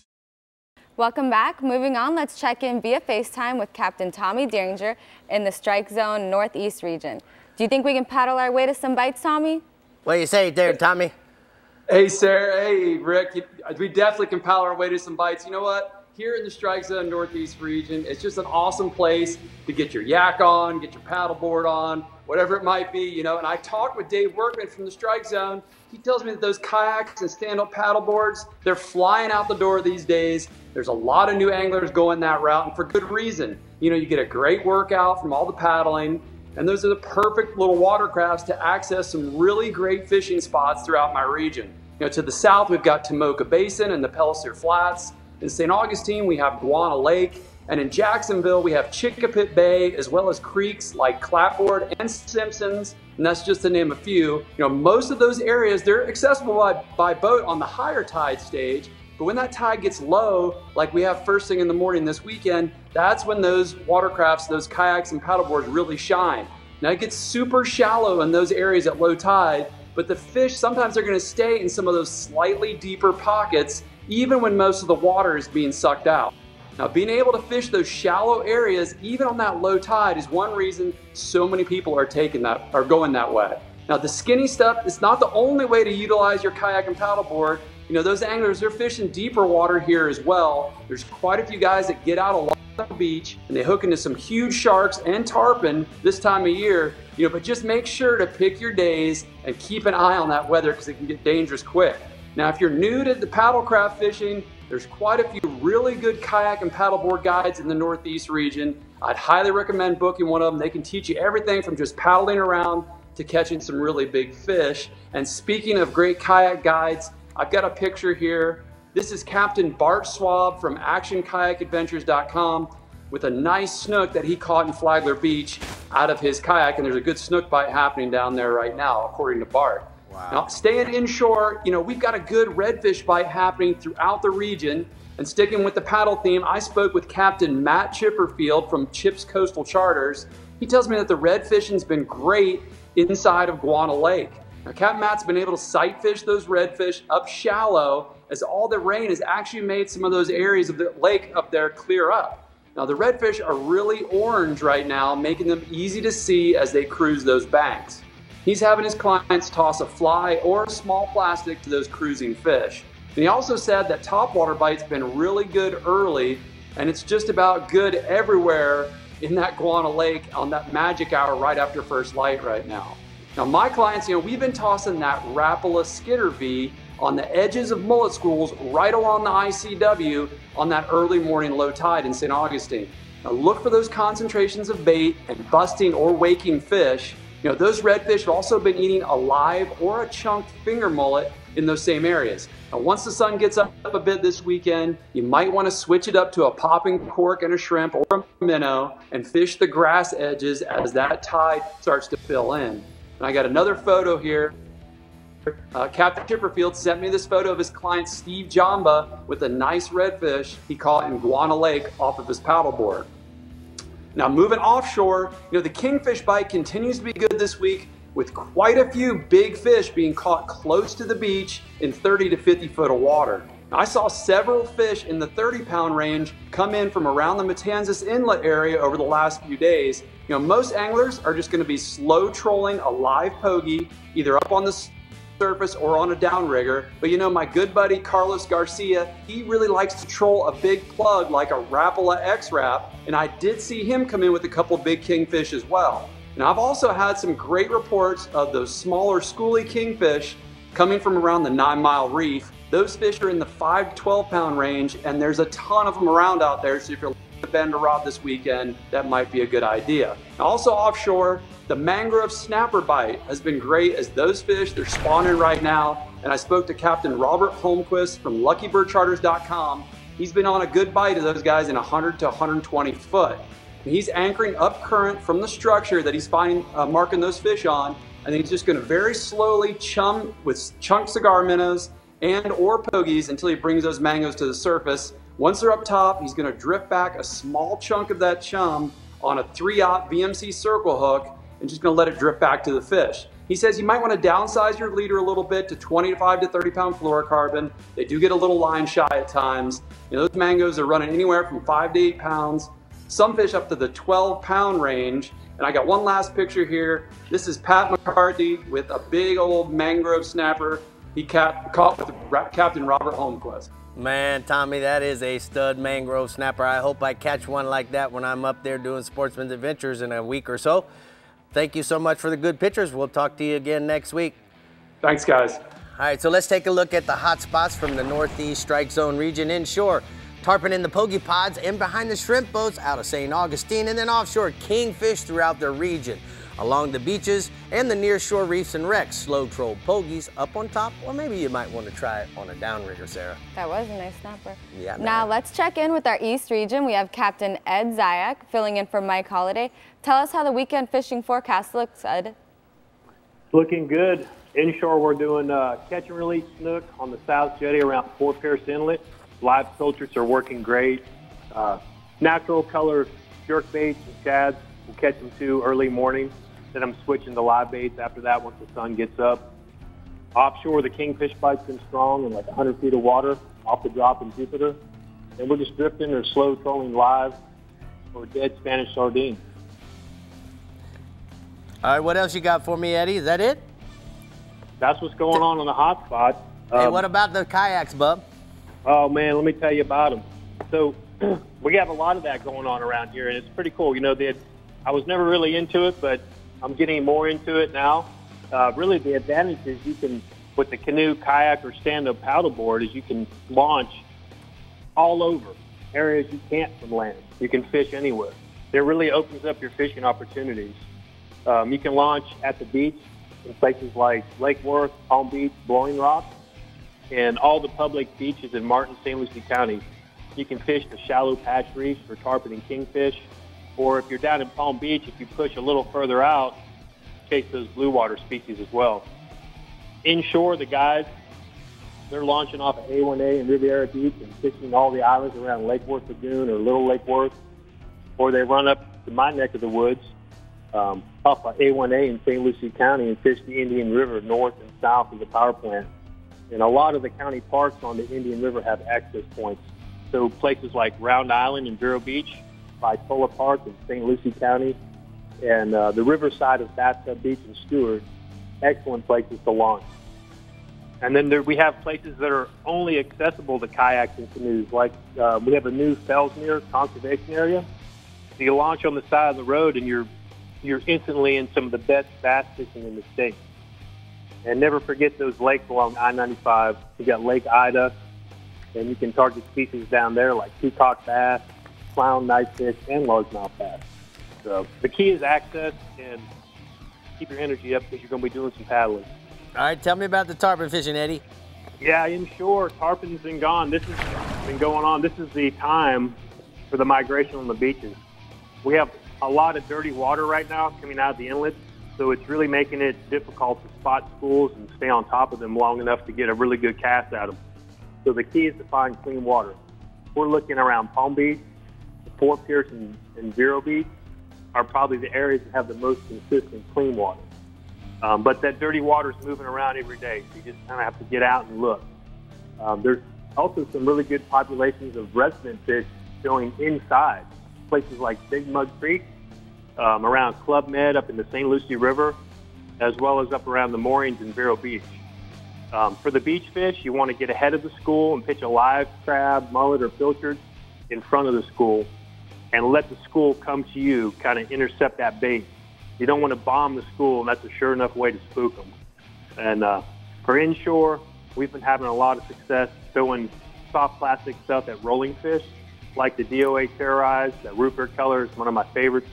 Welcome back. Moving on, let's check in via FaceTime with Captain Tommy Derringer in the Strike Zone Northeast region. Do you think we can paddle our way to some bites, Tommy? What do you say there, Tommy? Hey, Sarah. Hey, Rick. We definitely can paddle our way to some bites. You know what? Here in the Strike Zone Northeast region, it's just an awesome place to get your yak on, get your paddleboard on, whatever it might be, you know. And I talked with Dave Workman from the Strike Zone. He tells me that those kayaks and stand-up paddleboards, they're flying out the door these days. There's a lot of new anglers going that route, and for good reason. You know, you get a great workout from all the paddling, and those are the perfect little watercrafts to access some really great fishing spots throughout my region. You know, to the south, we've got Tomoka Basin and the Pellicer Flats. In St. Augustine, we have Guana Lake. And in Jacksonville, we have Chickapit Bay, as well as creeks like Clapboard and Simpsons, and that's just to name a few. You know, most of those areas, they're accessible by boat on the higher tide stage, but when that tide gets low, like we have first thing in the morning this weekend, that's when those watercrafts, those kayaks and paddleboards really shine. Now it gets super shallow in those areas at low tide, but the fish, sometimes they're gonna stay in some of those slightly deeper pockets, even when most of the water is being sucked out. Now, being able to fish those shallow areas, even on that low tide, is one reason so many people are going that way. Now, the skinny stuff is not the only way to utilize your kayak and paddleboard. You know, those anglers, they're fishing deeper water here as well. There's quite a few guys that get out along the beach and they hook into some huge sharks and tarpon this time of year. You know, but just make sure to pick your days and keep an eye on that weather because it can get dangerous quick. Now, if you're new to the paddlecraft fishing, there's quite a few really good kayak and paddleboard guides in the Northeast region. I'd highly recommend booking one of them. They can teach you everything from just paddling around to catching some really big fish. And speaking of great kayak guides, I've got a picture here. This is Captain Bart Schwab from ActionKayakAdventures.com with a nice snook that he caught in Flagler Beach out of his kayak. And there's a good snook bite happening down there right now, according to Bart. Wow. Now, staying inshore, you know, we've got a good redfish bite happening throughout the region. And sticking with the paddle theme, I spoke with Captain Matt Chipperfield from Chips Coastal Charters. He tells me that the red fishing's been great inside of Guana Lake. Now, Captain Matt's been able to sight fish those redfish up shallow as all the rain has actually made some of those areas of the lake up there clear up. Now, the redfish are really orange right now, making them easy to see as they cruise those banks. He's having his clients toss a fly or a small plastic to those cruising fish. And he also said that topwater bite's been really good early, and it's just about good everywhere in that Guana Lake on that magic hour right after first light right now. Now, my clients, you know, we've been tossing that Rapala Skitter V on the edges of mullet schools right along the ICW on that early morning low tide in St. Augustine. Now, look for those concentrations of bait and busting or waking fish. You know, those redfish have also been eating a live or a chunked finger mullet in those same areas. Now, once the sun gets up a bit this weekend, you might want to switch it up to a popping cork and a shrimp or a minnow and fish the grass edges as that tide starts to fill in. And I got another photo here. Captain Chipperfield sent me this photo of his client Steve Jamba with a nice redfish he caught in Guana Lake off of his paddleboard. Now, moving offshore, you know, the kingfish bite continues to be good this week with quite a few big fish being caught close to the beach in 30 to 50 foot of water. Now, I saw several fish in the 30-pound range come in from around the Matanzas Inlet area over the last few days. You know, most anglers are just going to be slow trolling a live pogie, either up on the surface or on a downrigger. But you know, my good buddy Carlos Garcia, he really likes to troll a big plug like a Rapala X-Rap, and I did see him come in with a couple big kingfish as well. And I've also had some great reports of those smaller schoolie kingfish coming from around the 9 Mile Reef. Those fish are in the 5 to 12 pound range, and there's a ton of them around out there, so if you're looking to bend a rod this weekend, that might be a good idea. Also offshore, the mangrove snapper bite has been great as those fish, they're spawning right now. And I spoke to Captain Robert Holmquist from LuckyBirdCharters.com. He's been on a good bite of those guys in 100 to 120 foot. And he's anchoring up current from the structure that he's finding, marking those fish on. And he's just gonna very slowly chum with chunk cigar minnows and or pogies until he brings those mangoes to the surface. Once they're up top, he's gonna drift back a small chunk of that chum on a 3/0 VMC circle hook and just gonna let it drift back to the fish. He says you might wanna downsize your leader a little bit to 25 to 30 pound fluorocarbon. They do get a little line shy at times. You know, those mangoes are running anywhere from 5 to 8 pounds. Some fish up to the 12-pound range. And I got one last picture here. This is Pat McCarthy with a big old mangrove snapper he caught with Captain Robert Holmquist. Man, Tommy, that is a stud mangrove snapper. I hope I catch one like that when I'm up there doing Sportsman's Adventures in a week or so. Thank you so much for the good pictures. We'll talk to you again next week. Thanks, guys. All right, so let's take a look at the hot spots from the Northeast Strike Zone region inshore. Tarpon in the pogie pods and behind the shrimp boats out of St. Augustine, and then offshore kingfish throughout the region. Along the beaches and the nearshore reefs and wrecks, slow troll pogies up on top, or maybe you might want to try it on a downrigger, Sarah. That was a nice snapper. Yeah. Now let's check in with our East region. We have Captain Ed Zayak filling in for Mike Holliday. Tell us how the weekend fishing forecast looks, Ed. Looking good. Inshore, we're doing catch and release snook on the South Jetty around Fort Pierce Inlet. Live filters are working great. Natural color jerk baits and shads, we'll catch them too early morning. Then I'm switching to live baits after that once the sun gets up. Offshore, the kingfish bite's been strong in like 100 feet of water off the drop in Jupiter. and we're just drifting or slow trolling live or dead Spanish sardine. All right, what else you got for me, Eddie? Is that it? That's what's going on the hot spot. Hey, what about the kayaks, bub? Oh, man, let me tell you about them. So we have a lot of that going on around here, and it's pretty cool. You know, I was never really into it, but I'm getting more into it now. Really, the advantage is you can, with the canoe, kayak, or stand-up paddleboard, is you can launch all over areas you can't from land. You can fish anywhere. It really opens up your fishing opportunities. You can launch at the beach in places like Lake Worth, Palm Beach, Blowing Rock, and all the public beaches in Martin, St. Lucie County. You can fish the shallow patch reefs for tarpon and kingfish. Or if you're down in Palm Beach, if you push a little further out, chase those blue water species as well. Inshore, the guys, they're launching off of A1A and Riviera Beach and fishing all the islands around Lake Worth Lagoon or Little Lake Worth. Or they run up to my neck of the woods off of A1A in St. Lucie County and fish the Indian River north and south of the power plant. And a lot of the county parks on the Indian River have access points. So places like Round Island and Vero Beach, Vitola Park in St. Lucie County, and the riverside of Bathtub Beach and Stewart, excellent places to launch. And then we have places that are only accessible to kayaks and canoes. Like we have a new Fellsmere conservation area. So you launch on the side of the road and you're instantly in some of the best bass fishing in the state. And never forget those lakes along I-95. You got Lake Ida, and you can target species down there like peacock bass, clown knifefish, and largemouth bass. So the key is access and keep your energy up because you're going to be doing some paddling. All right, tell me about the tarpon fishing, Eddie. Yeah, inshore, tarpon's been gone. This has been going on. This is the time for the migration on the beaches. We have a lot of dirty water right now coming out of the inlets, so it's really making it difficult to spot schools and stay on top of them long enough to get a really good cast at them. So the key is to find clean water. We're looking around Palm Beach, Fort Pierce, and Vero Beach are probably the areas that have the most consistent clean water. But that dirty water is moving around every day, so you just kind of have to get out and look. There's also some really good populations of resident fish showing inside places like Big Mud Creek, around Club Med up in the St. Lucie River, as well as up around the moorings in Vero Beach. For the beach fish, you want to get ahead of the school and pitch a live crab, mullet, or pilchard in front of the school and let the school come to you, kind of intercept that bait. You don't want to bomb the school, and that's a sure enough way to spook them. And for inshore, we've been having a lot of success throwing soft plastic stuff at rolling fish, like the DOA Terrorize, that Rupert color is one of my favorites.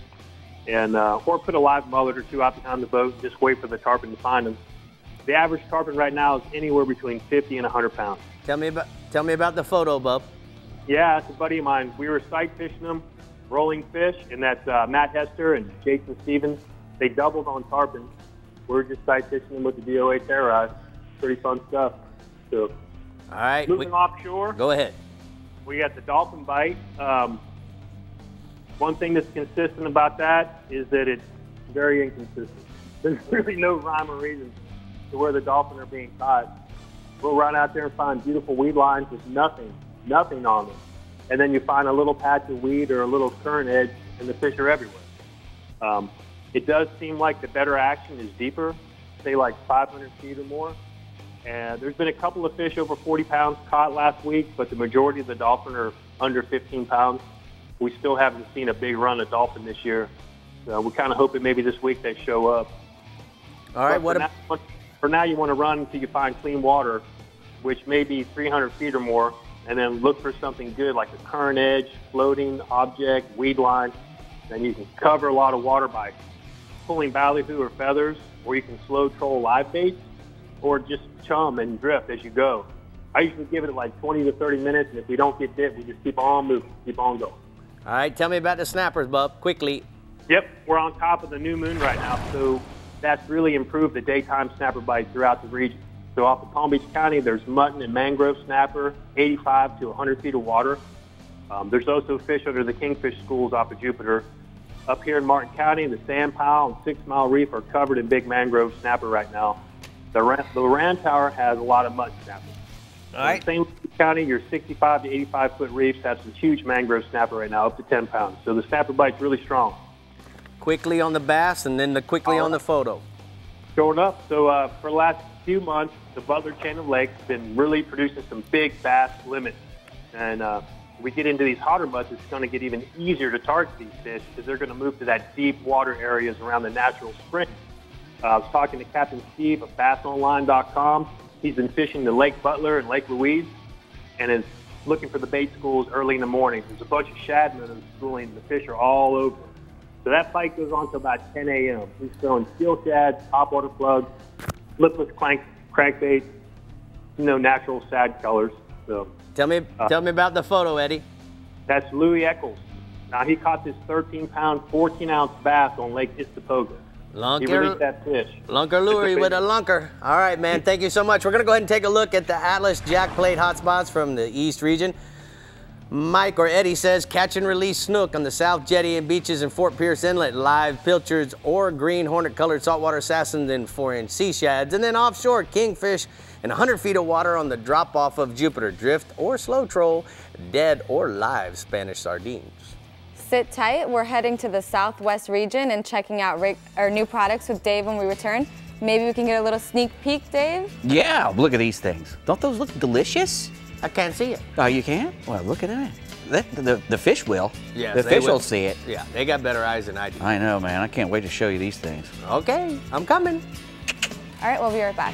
And or put a live mullet or two out behind the boat and just wait for the tarpon to find them. The average tarpon right now is anywhere between 50 and 100 pounds. Tell me about the photo, bub. Yeah, it's a buddy of mine. We were sight fishing them, rolling fish, and that's Matt Hester and Jason Stevens. They doubled on tarpon. We're just sight fishing them with the DOA Terrorize. Pretty fun stuff. So, all right, moving offshore. Go ahead. We got the dolphin bite. One thing that's consistent about that is that it's very inconsistent. There's really no rhyme or reason to where the dolphin are being caught. We'll run out there and find beautiful weed lines with nothing on them. And then you find a little patch of weed or a little current edge, and the fish are everywhere. It does seem like the better action is deeper, say like 500 feet or more. And there's been a couple of fish over 40 pounds caught last week, but the majority of the dolphin are under 15 pounds. We still haven't seen a big run of dolphin this year. So we're kind of hoping maybe this week they show up. All right, for now, you want to run until you find clean water, which may be 300 feet or more, and then look for something good like a current edge, floating object, weed line. Then you can cover a lot of water by pulling ballyhoo or feathers, or you can slow troll live baits, or just chum and drift as you go. I usually give it like 20 to 30 minutes, and if we don't get bit, we just keep on moving, keep on going. All right, tell me about the snappers, bub, quickly. Yep, we're on top of the new moon right now, so that's really improved the daytime snapper bite throughout the region. So off of Palm Beach County, there's mutton and mangrove snapper, 85 to 100 feet of water. There's also fish under the kingfish schools off of Jupiter. Up here in Martin County, the Sand Pile and 6 Mile Reef are covered in big mangrove snapper right now. The Rand Tower has a lot of mud snapper. All right. St. County, your 65 to 85-foot reefs have some huge mangrove snapper right now, up to 10 pounds. So the snapper bite's really strong. Quickly on the bass and then quickly on the photo. Showing up. So for the last few months, the Butler Chain of Lakes has been really producing some big bass limits. And we get into these hotter months, it's going to get even easier to target these fish because they're going to move to that deep water areas around the natural spring. I was talking to Captain Steve of BassOnline.com. He's been fishing the Lake Butler and Lake Louise and is looking for the bait schools early in the morning. There's a bunch of shadmen schooling. The fish are all over. So that fight goes on till about 10 a.m. He's throwing steel shads, topwater plugs, lipless crankbaits, natural sad colors. So tell me about the photo, Eddie. That's Louis Eccles. Now he caught this 13-pound, 14-ounce bass on Lake Istapoga. He released that fish. Lunker Louis with a lunker. All right, man. Thank you so much. We're going to go ahead and take a look at the Atlas Jack Plate hotspots from the East region. Mike or Eddie says catch and release snook on the South Jetty and beaches in Fort Pierce Inlet, live pilchards or green hornet-colored saltwater assassins and 4-inch sea shads, and then offshore kingfish in 100 feet of water on the drop-off of Jupiter drift or slow troll, dead or live Spanish sardines. Sit tight. We're heading to the Southwest region and checking out our new products with Dave when we return. Maybe we can get a little sneak peek, Dave? Yeah, look at these things. Don't those look delicious? I can't see it. Oh, you can't? Well, look at that. The fish will. Yeah, the fish will see it. Yeah, they got better eyes than I do. I know, man. I can't wait to show you these things. Okay, I'm coming. All right, we'll be right back.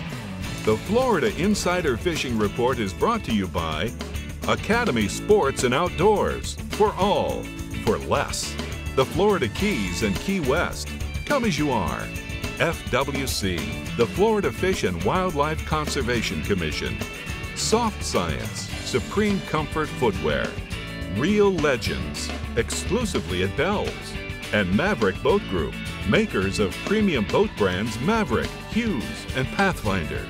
The Florida Insider Fishing Report is brought to you by Academy Sports and Outdoors. For all, for less. The Florida Keys and Key West. Come as you are. FWC, the Florida Fish and Wildlife Conservation Commission. Soft Science, Supreme Comfort Footwear. Real Legends, exclusively at Bell's. And Maverick Boat Group, makers of premium boat brands Maverick, Hughes, and Pathfinder.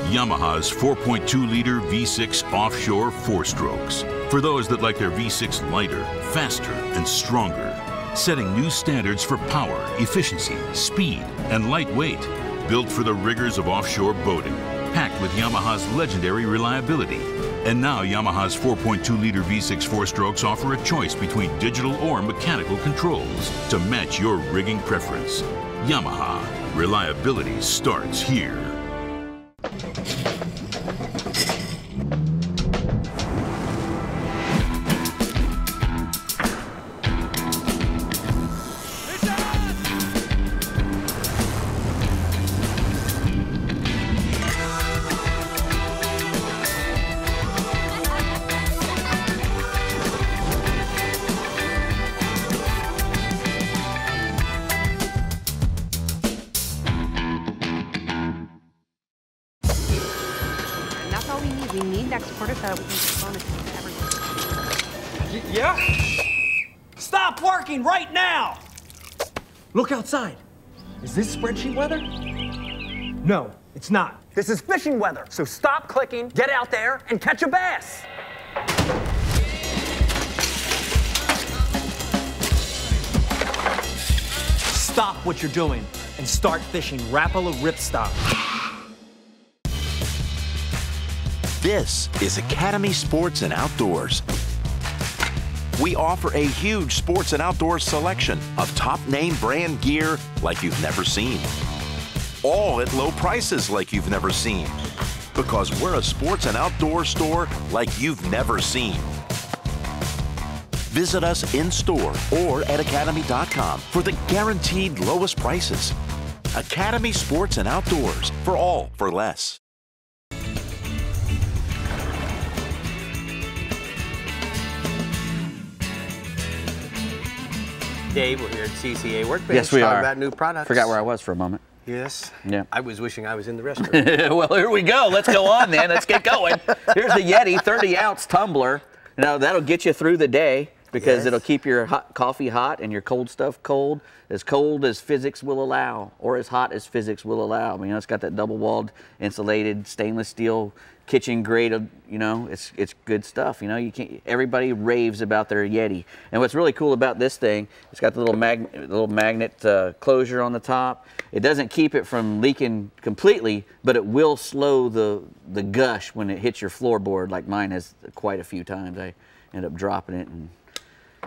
Yamaha's 4.2-liter V6 offshore 4-strokes. For those that like their V6 lighter, faster, and stronger. Setting new standards for power, efficiency, speed, and lightweight. Built for the rigors of offshore boating. Packed with Yamaha's legendary reliability. And now Yamaha's 4.2-liter V6 4-strokes offer a choice between digital or mechanical controls to match your rigging preference. Yamaha. Reliability starts here. Yeah? Stop working right now! Look outside. Is this spreadsheet weather? No, it's not. This is fishing weather, so stop clicking, get out there, and catch a bass. Stop what you're doing and start fishing Rapala Ripstop. This is Academy Sports and Outdoors. We offer a huge sports and outdoors selection of top name brand gear like you've never seen. All at low prices like you've never seen. Because we're a sports and outdoor store like you've never seen. Visit us in store or at academy.com for the guaranteed lowest prices. Academy Sports and Outdoors, for all for less. Dave, we're here at CCA Workbench. Yes, we are. Talking about new products. Forgot where I was for a moment. Yes. Yeah. I was wishing I was in the restaurant. Well, here we go. Let's go on then. Let's get going. Here's the Yeti 30-ounce tumbler. Now, that'll get you through the day because it'll keep your hot coffee hot and your cold stuff cold as physics will allow, or as hot as physics will allow. I mean, it's got that double-walled insulated stainless steel kitchen grade of, you know, it's good stuff. You know, you can't. Everybody raves about their Yeti. And what's really cool about this thing, it's got the little magnet closure on the top. It doesn't keep it from leaking completely, but it will slow the gush when it hits your floorboard, like mine has quite a few times. I end up dropping it, and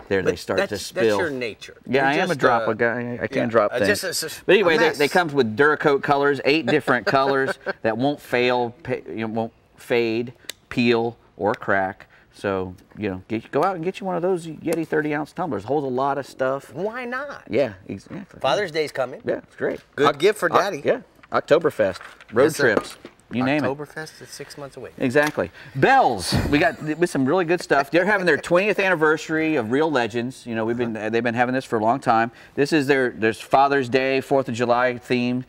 there they start to spill. That's your nature. Yeah, I am a dropper guy. I can drop things. But anyway, they come with Duracoat colors, 8 different colors that won't fail, won't fade, peel, or crack. So, you know, go out and get you one of those Yeti 30-ounce tumblers. Holds a lot of stuff. Why not? Yeah, exactly. Father's Day's coming. Yeah, it's great. Good gift for Daddy. Yeah, Oktoberfest, road trips. You name it. Oktoberfest is 6 months away. Exactly. Bells. We got with some really good stuff. They're having their 20th anniversary of Real Legends. You know, they've been having this for a long time. This is there's Father's Day, 4th of July themed.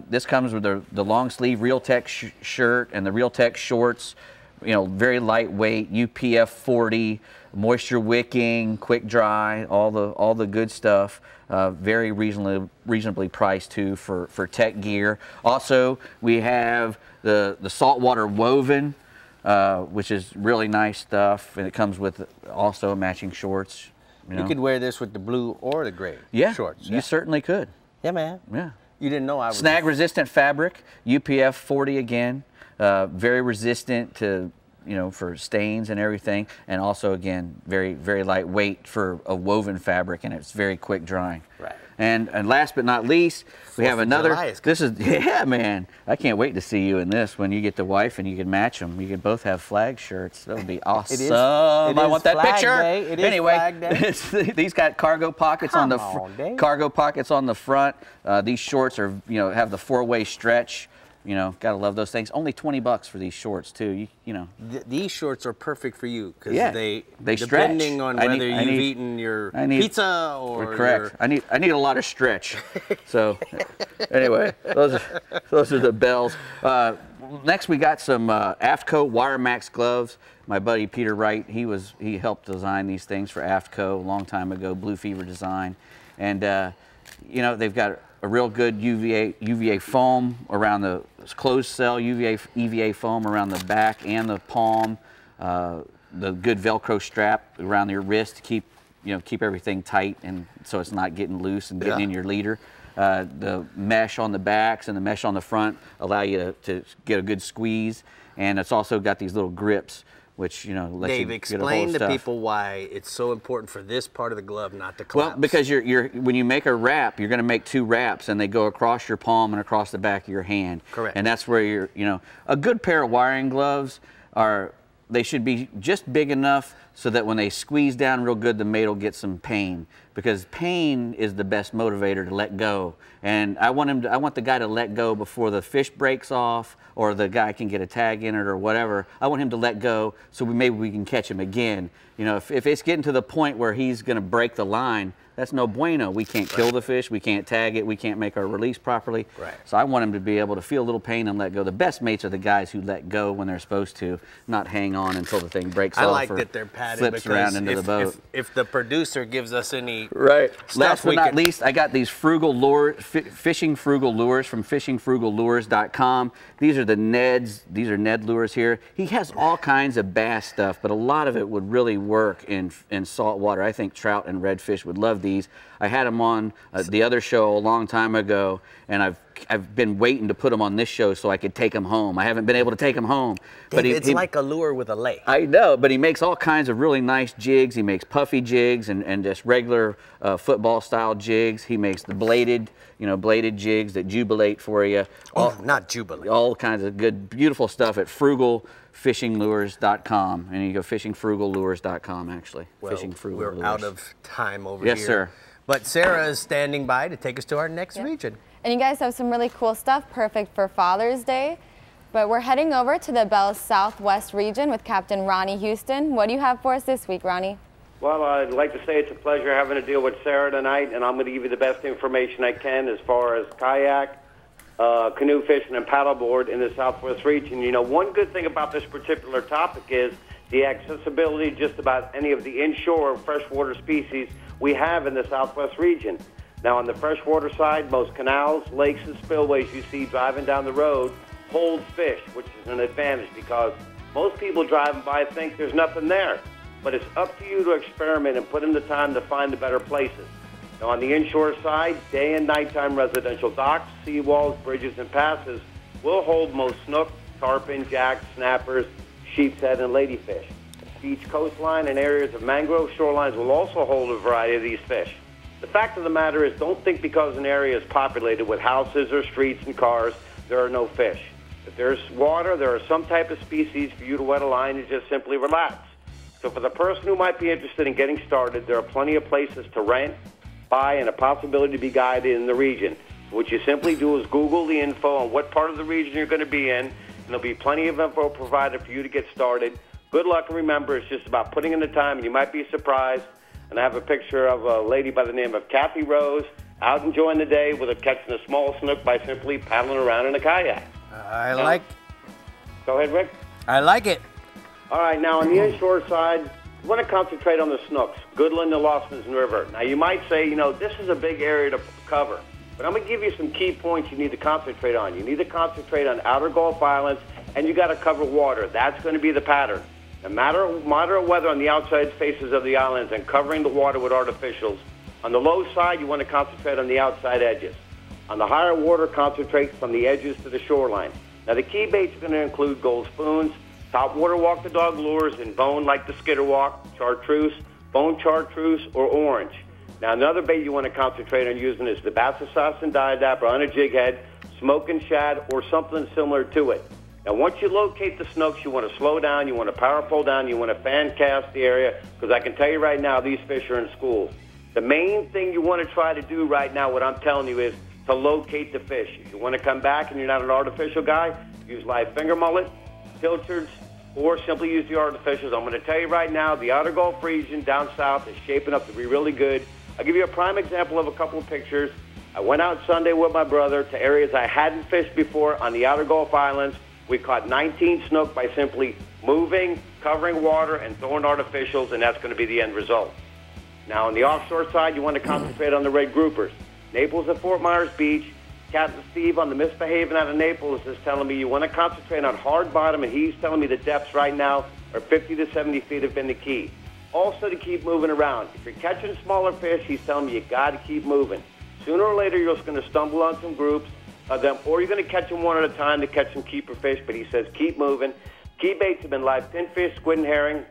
This comes with the long sleeve Real Tech shirt and the Real Tech shorts. You know, very lightweight, UPF 40, moisture wicking, quick dry, all the good stuff. Very reasonably priced too for tech gear. Also, we have the saltwater woven, which is really nice stuff, and it comes with also matching shorts. You could wear this with the blue or the gray shorts. You certainly could. Yeah, man. Yeah. You didn't know I was. Snag resistant fabric, UPF 40 again. Very resistant to, you know, for stains and everything, and also again very lightweight for a woven fabric, and it's very quick drying. Right. And last but not least, we have another. This is yeah, man. I can't wait to see you in this when you get the wife and you can match them. You can both have flag shirts. That would be awesome. It is I want that flag picture. Day. It is anyway, flag day. These got cargo pockets on the front. These shorts are, you know, have the 4-way stretch. You know, gotta love those things. Only $20 for these shorts too. You know, these shorts are perfect for you because they stretch. Depending on whether you've eaten your pizza or correct. I need a lot of stretch. So anyway, those are the bells. Next, we got some AFTCO Wiremax gloves. My buddy Peter Wright, he helped design these things for AFTCO a long time ago. Blue Fever design, and you know, they've got a real good UVA foam around the closed cell, EVA foam around the back and the palm, the good Velcro strap around your wrist to keep everything tight, and so it's not getting loose and getting in your leader. The mesh on the backs and the mesh on the front allow you to get a good squeeze, and it's also got these little grips, which, you know, let Dave, you explain get a to people why it's so important for this part of the glove not to collapse. Well, because when you make a wrap, you're going to make 2 wraps, and they go across your palm and across the back of your hand. Correct. And that's where a good pair of wiring gloves they should be just big enough so that when they squeeze down real good, the mate will get some pain, because pain is the best motivator to let go. And I want the guy to let go before the fish breaks off, or the guy can get a tag in it or whatever. I want him to let go so maybe we can catch him again. You know, if it's getting to the point where he's going to break the line, that's no bueno. We can't kill the fish, we can't tag it, we can't make our release properly. Right. So I want him to be able to feel a little pain and let go. The best mates are the guys who let go when they're supposed to, not hang on until the thing breaks off. I like that they're padded, flips around into the boat. If the producer gives us any Last but not least, I got these frugal lure, fishing frugal lures from fishingfrugallures.com. These are the Neds. These are Ned lures here. He has all kinds of bass stuff, but a lot of it would really work in salt water. I think trout and redfish would love these. I had them on the other show a long time ago, and I've been waiting to put them on this show so I could take them home. I haven't been able to take them home. But it's like a lure with a lay. I know, but he makes all kinds of really nice jigs. He makes puffy jigs and just regular football-style jigs. He makes the bladed jigs that jubilate for you. Not jubilate. All kinds of good, beautiful stuff at frugalfishinglures.com. And you go fishingfrugallures.com, actually. Well, we're out of time over here. Yes, sir. But Sarah is standing by to take us to our next region. And you guys have some really cool stuff, perfect for Father's Day. But we're heading over to the Bell's Southwest region with Captain Ronnie Houston. What do you have for us this week, Ronnie? Well, I'd like to say it's a pleasure having to deal with Sarah tonight, and I'm going to give you the best information I can as far as kayak, canoe fishing, and paddleboard in the Southwest region. You know, one good thing about this particular topic is the accessibility to just about any of the inshore freshwater species we have in the Southwest region. Now, on the freshwater side, most canals, lakes, and spillways you see driving down the road holds fish, which is an advantage because most people driving by think there's nothing there. But it's up to you to experiment and put in the time to find the better places. Now, on the inshore side, day and nighttime residential docks, seawalls, bridges, and passes will hold most snook, tarpon, jacks, snappers, sheepshead, and ladyfish. Beach coastline and areas of mangrove shorelines will also hold a variety of these fish. The fact of the matter is, don't think because an area is populated with houses or streets and cars, there are no fish. If there's water, there are some type of species for you to wet a line and just simply relax. So for the person who might be interested in getting started, there are plenty of places to rent, buy, and a possibility to be guided in the region. So what you simply do is Google the info on what part of the region you're going to be in, and there'll be plenty of info provided for you to get started. Good luck, and remember, it's just about putting in the time, and you might be surprised. And I have a picture of a lady by the name of Kathy Rose out enjoying the day with catching a small snook by simply paddling around in a kayak. Go ahead, Rick. I like it. All right, now on the inshore side, you want to concentrate on the snooks, Goodland, the Lawsons River. Now, you might say, you know, this is a big area to cover, but I'm going to give you some key points you need to concentrate on. You need to concentrate on outer Gulf Islands, and you got to cover water. That's going to be the pattern. No matter moderate weather on the outside faces of the islands and covering the water with artificials. On the low side, you want to concentrate on the outside edges. On the higher water, concentrate from the edges to the shoreline. Now, the key baits are going to include gold spoons, topwater walk-the-dog lures in bone like the skitterwalk, chartreuse, bone chartreuse, or orange. Now, another bait you want to concentrate on using is the bassasauce and diadap on a jig head, smoking shad, or something similar to it. Now, once you locate the snooks, you want to slow down, you want to power pull down, you want to fan cast the area, because I can tell you right now, these fish are in schools. The main thing you want to try to do right now, what I'm telling you, is to locate the fish. If you want to come back and you're not an artificial guy, use live finger mullet, pilchards, or simply use the artificials. I'm going to tell you right now, the outer Gulf region down south is shaping up to be really good. I'll give you a prime example of a couple of pictures. I went out Sunday with my brother to areas I hadn't fished before on the outer Gulf Islands. We caught 19 snook by simply moving, covering water, and throwing artificials, and that's going to be the end result. Now, on the offshore side, you want to concentrate on the red groupers. Naples at Fort Myers Beach. Captain Steve on the Misbehaving out of Naples is telling me you want to concentrate on hard bottom, and he's telling me the depths right now are 50 to 70 feet have been the key. Also to keep moving around. If you're catching smaller fish, he's telling me you got to keep moving. Sooner or later, you're just going to stumble on some groups of them, or you're going to catch them one at a time to catch some keeper fish, but he says keep moving. Key baits have been live pinfish, squid, and herring.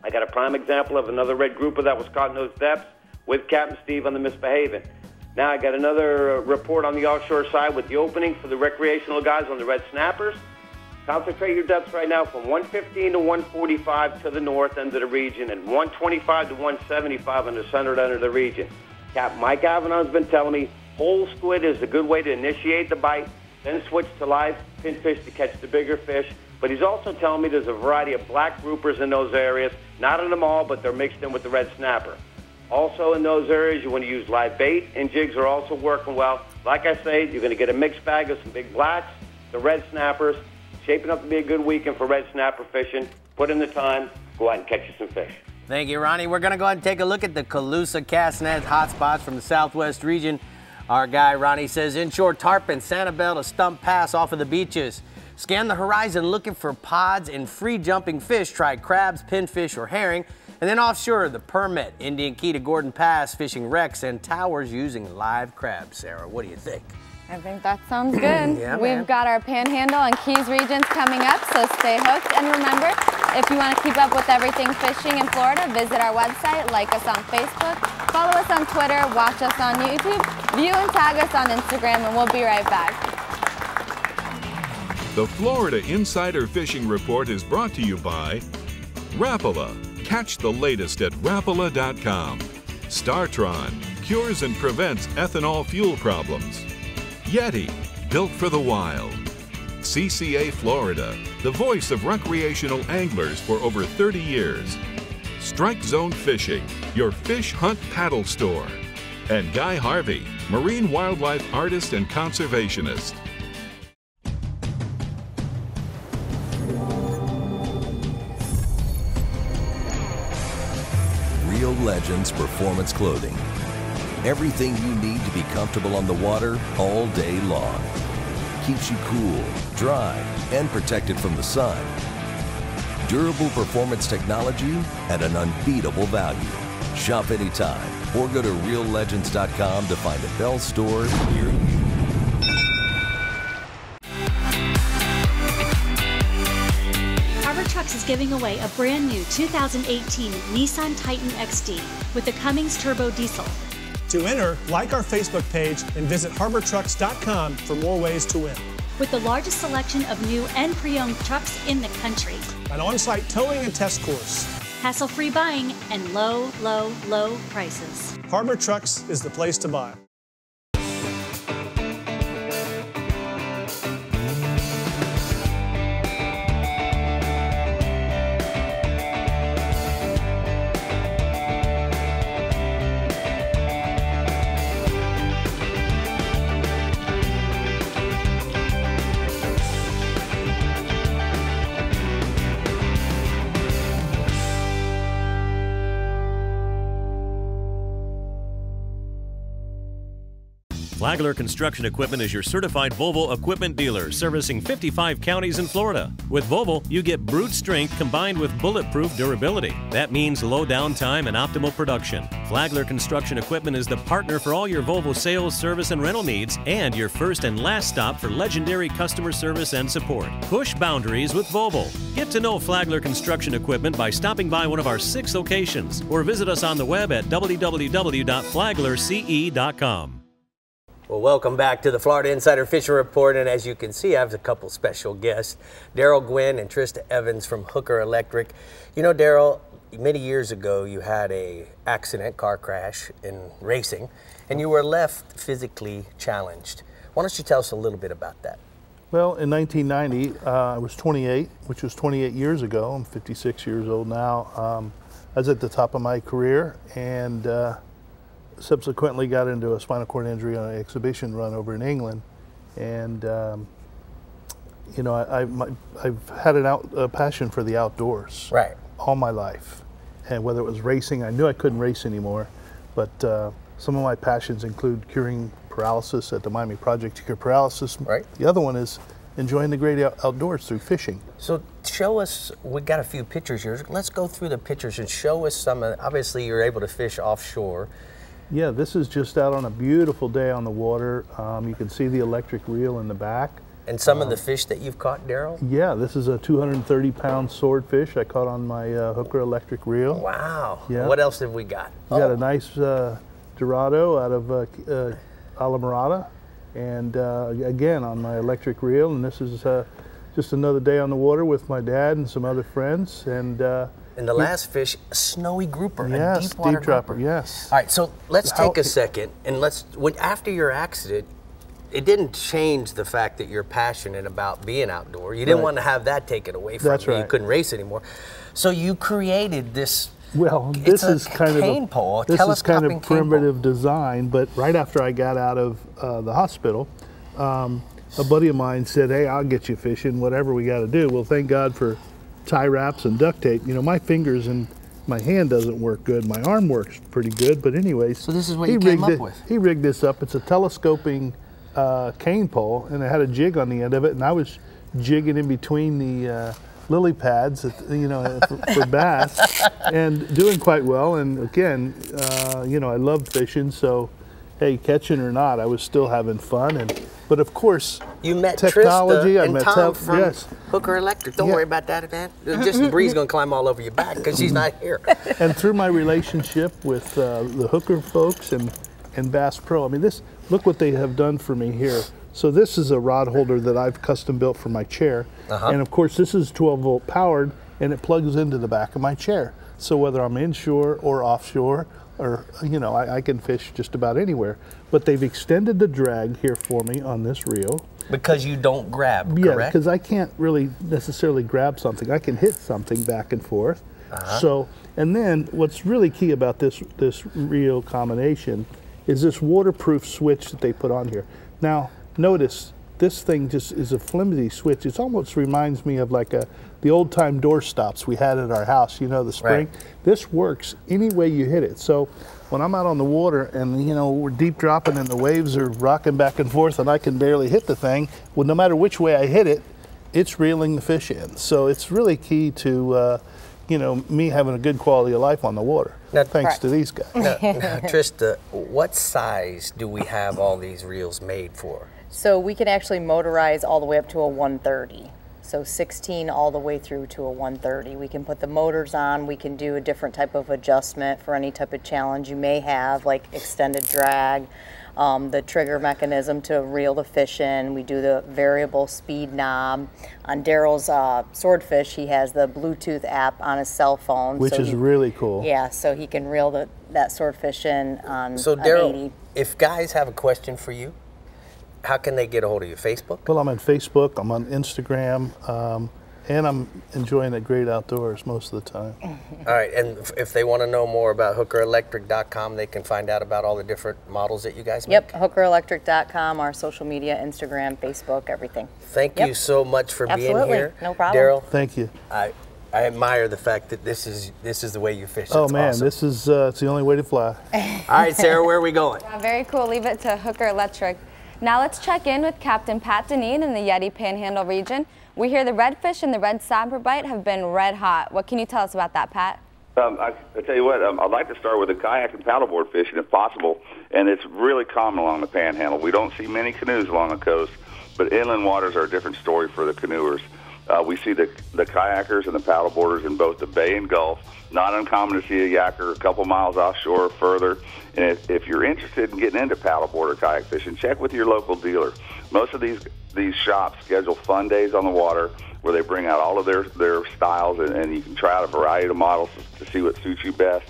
I got a prime example of another red grouper that was caught in those depths with Captain Steve on the Misbehaving. Now I got another report on the offshore side with the opening for the recreational guys on the red snappers. Concentrate your depths right now from 115 to 145 to the north end of the region and 125 to 175 on the center end of the region. Captain Mike Avenon's been telling me whole squid is a good way to initiate the bite, then switch to live pinfish to catch the bigger fish. But he's also telling me there's a variety of black groupers in those areas, not in them all, but they're mixed in with the red snapper. Also in those areas, you want to use live bait, and jigs are also working well. Like I say, you're going to get a mixed bag of some big blacks, the red snappers, shaping up to be a good weekend for red snapper fishing. Put in the time, go out and catch you some fish. Thank you, Ronnie. We're going to go ahead and take a look at the Calusa cast net hotspots from the southwest region. Our guy, Ronnie, says inshore tarpon, Sanibel to Stump Pass off of the beaches. Scan the horizon looking for pods and free jumping fish. Try crabs, pinfish, or herring. And then offshore, the Permit, Indian Key to Gordon Pass, fishing wrecks and towers using live crabs. Sarah, what do you think? I think that sounds good. Yeah, We've got our Panhandle and Keys regions coming up, so stay hooked. And remember, if you want to keep up with everything fishing in Florida, visit our website, like us on Facebook, follow us on Twitter, watch us on YouTube, view and tag us on Instagram, and we'll be right back. The Florida Insider Fishing Report is brought to you by Rapala. Catch the latest at Rapala.com. Startron cures and prevents ethanol fuel problems. Yeti, built for the wild. CCA Florida, the voice of recreational anglers for over 30 years. Strike Zone Fishing, your fish hunt paddle store. And Guy Harvey, marine wildlife artist and conservationist. Real Legends Performance Clothing. Everything you need to be comfortable on the water all day long. keeps you cool, dry, and protected from the sun. Durable performance technology at an unbeatable value. Shop anytime or go to reallegends.com to find a Bell store near you. Harbor Trucks is giving away a brand new 2018 Nissan Titan XD with the Cummins Turbo Diesel. To enter, like our Facebook page and visit harbortrucks.com for more ways to win. With the largest selection of new and pre-owned trucks in the country. An on-site towing and test course. Hassle-free buying and low, low, low prices. Harbor Trucks is the place to buy. Flagler Construction Equipment is your certified Volvo equipment dealer, servicing 55 counties in Florida. With Volvo, you get brute strength combined with bulletproof durability. That means low downtime and optimal production. Flagler Construction Equipment is the partner for all your Volvo sales, service, and rental needs, and your first and last stop for legendary customer service and support. Push boundaries with Volvo. Get to know Flagler Construction Equipment by stopping by one of our 6 locations, or visit us on the web at www.flaglerce.com. Well, welcome back to the Florida Insider Fishing Report, and as you can see, I have a couple special guests, Daryl Gwynn and Trista Evans from Hooker Electric. You know, Daryl, many years ago, you had a accident, car crash in racing, and you were left physically challenged. Why don't you tell us a little bit about that? Well, in 1990, I was 28, which was 28 years ago. I'm 56 years old now. I was at the top of my career, and subsequently got into a spinal cord injury on an exhibition run over in England, and you know, I've had a passion for the outdoors, right, all my life, and whether it was racing, I knew I couldn't race anymore, but some of my passions include curing paralysis at the Miami Project to Cure Paralysis. Right. The other one is enjoying the great outdoors through fishing. So show us, we got a few pictures here. Let's go through the pictures and show us some of, obviously you're able to fish offshore. Yeah, this is just out on a beautiful day on the water. You can see the electric reel in the back. And some of the fish that you've caught, Daryl? Yeah, this is a 230-pound swordfish I caught on my Hooker electric reel. Wow. Yeah. What else have we got? We got a nice Dorado out of Alamorada, and again on my electric reel. And this is just another day on the water with my dad and some other friends. And the last fish, a snowy grouper, yes, a deep water dropper, grouper. yes. All right, so let's take a second and after your accident, it didn't change the fact that you're passionate about being outdoor. You didn't want to have that taken away from you. You couldn't race anymore. So you created this. Well, this is kind of primitive design, but right after I got out of the hospital, a buddy of mine said, "Hey, I'll get you fishing, whatever we got to do." Well, thank God for tie wraps and duct tape. You know, my fingers and my hand doesn't work good. My arm works pretty good, but anyways. So this is what you came up with? He rigged this up. It's a telescoping cane pole, and it had a jig on the end of it, and I was jigging in between the lily pads, you know, for bass, and doing quite well. And again, you know, I loved fishing, so hey, catching or not, I was still having fun. But of course, you met technology. Trista and Tom from Hooker Electric. Don't worry about that, man. Just Brie's gonna climb all over your back because she's not here. And through my relationship with the Hooker folks and Bass Pro, I mean, look what they have done for me here. So this is a rod holder that I've custom built for my chair. And of course, this is 12-volt powered, and it plugs into the back of my chair. So whether I'm inshore or offshore, or, you know, I can fish just about anywhere. But they've extended the drag here for me on this reel. Because you don't grab, yeah, correct? because I can't really necessarily grab something. I can hit something back and forth. So, and then what's really key about this reel combination is this waterproof switch that they put on here. Now, notice this thing just is a flimsy switch. It almost reminds me of like the old time door stops we had at our house, you know, the spring. Right. This works any way you hit it. So when I'm out on the water and, you know, we're deep dropping and the waves are rocking back and forth and I can barely hit the thing, well, no matter which way I hit it, it's reeling the fish in. So it's really key to, you know, me having a good quality of life on the water. Now, thanks to these guys. Now, Trista, what size do we have all these reels made for? So we can actually motorize all the way up to a 130. So 16 all the way through to a 130. We can put the motors on. We can do a different type of adjustment for any type of challenge you may have, like extended drag, the trigger mechanism to reel the fish in. We do the variable speed knob. On Daryl's swordfish, he has the Bluetooth app on his cell phone. Which is really cool. Yeah, so he can reel that swordfish in on So an Daryl, 80. if guys have a question for you, how can they get a hold of you? Facebook? Well, I'm on Facebook, I'm on Instagram, and I'm enjoying the great outdoors most of the time. All right, and if they want to know more about hookerelectric.com, they can find out about all the different models that you guys make? Yep, hookerelectric.com, our social media, Instagram, Facebook, everything. Thank you so much for being Absolutely. here. No problem. Daryl. Thank you. I admire the fact that this is the way you fish. Oh That's man, awesome. this is it's the only way to fly. All right, Sarah, where are we going? Very cool. Leave it to Hooker Electric. Now let's check in with Captain Pat Deneen in the Yeti Panhandle region. We hear the redfish and the red snapper bite have been red hot. What can you tell us about that, Pat? I tell you what, I'd like to start with the kayak and paddleboard fishing if possible, and it's really common along the Panhandle. We don't see many canoes along the coast, but inland waters are a different story for the canoers. We see the kayakers and the paddleboarders in both the bay and Gulf. Not uncommon to see a yaker a couple miles offshore or further. And if you're interested in getting into paddleboard or kayak fishing, check with your local dealer. Most of these shops schedule fun days on the water where they bring out all of their styles, and you can try out a variety of models to see what suits you best.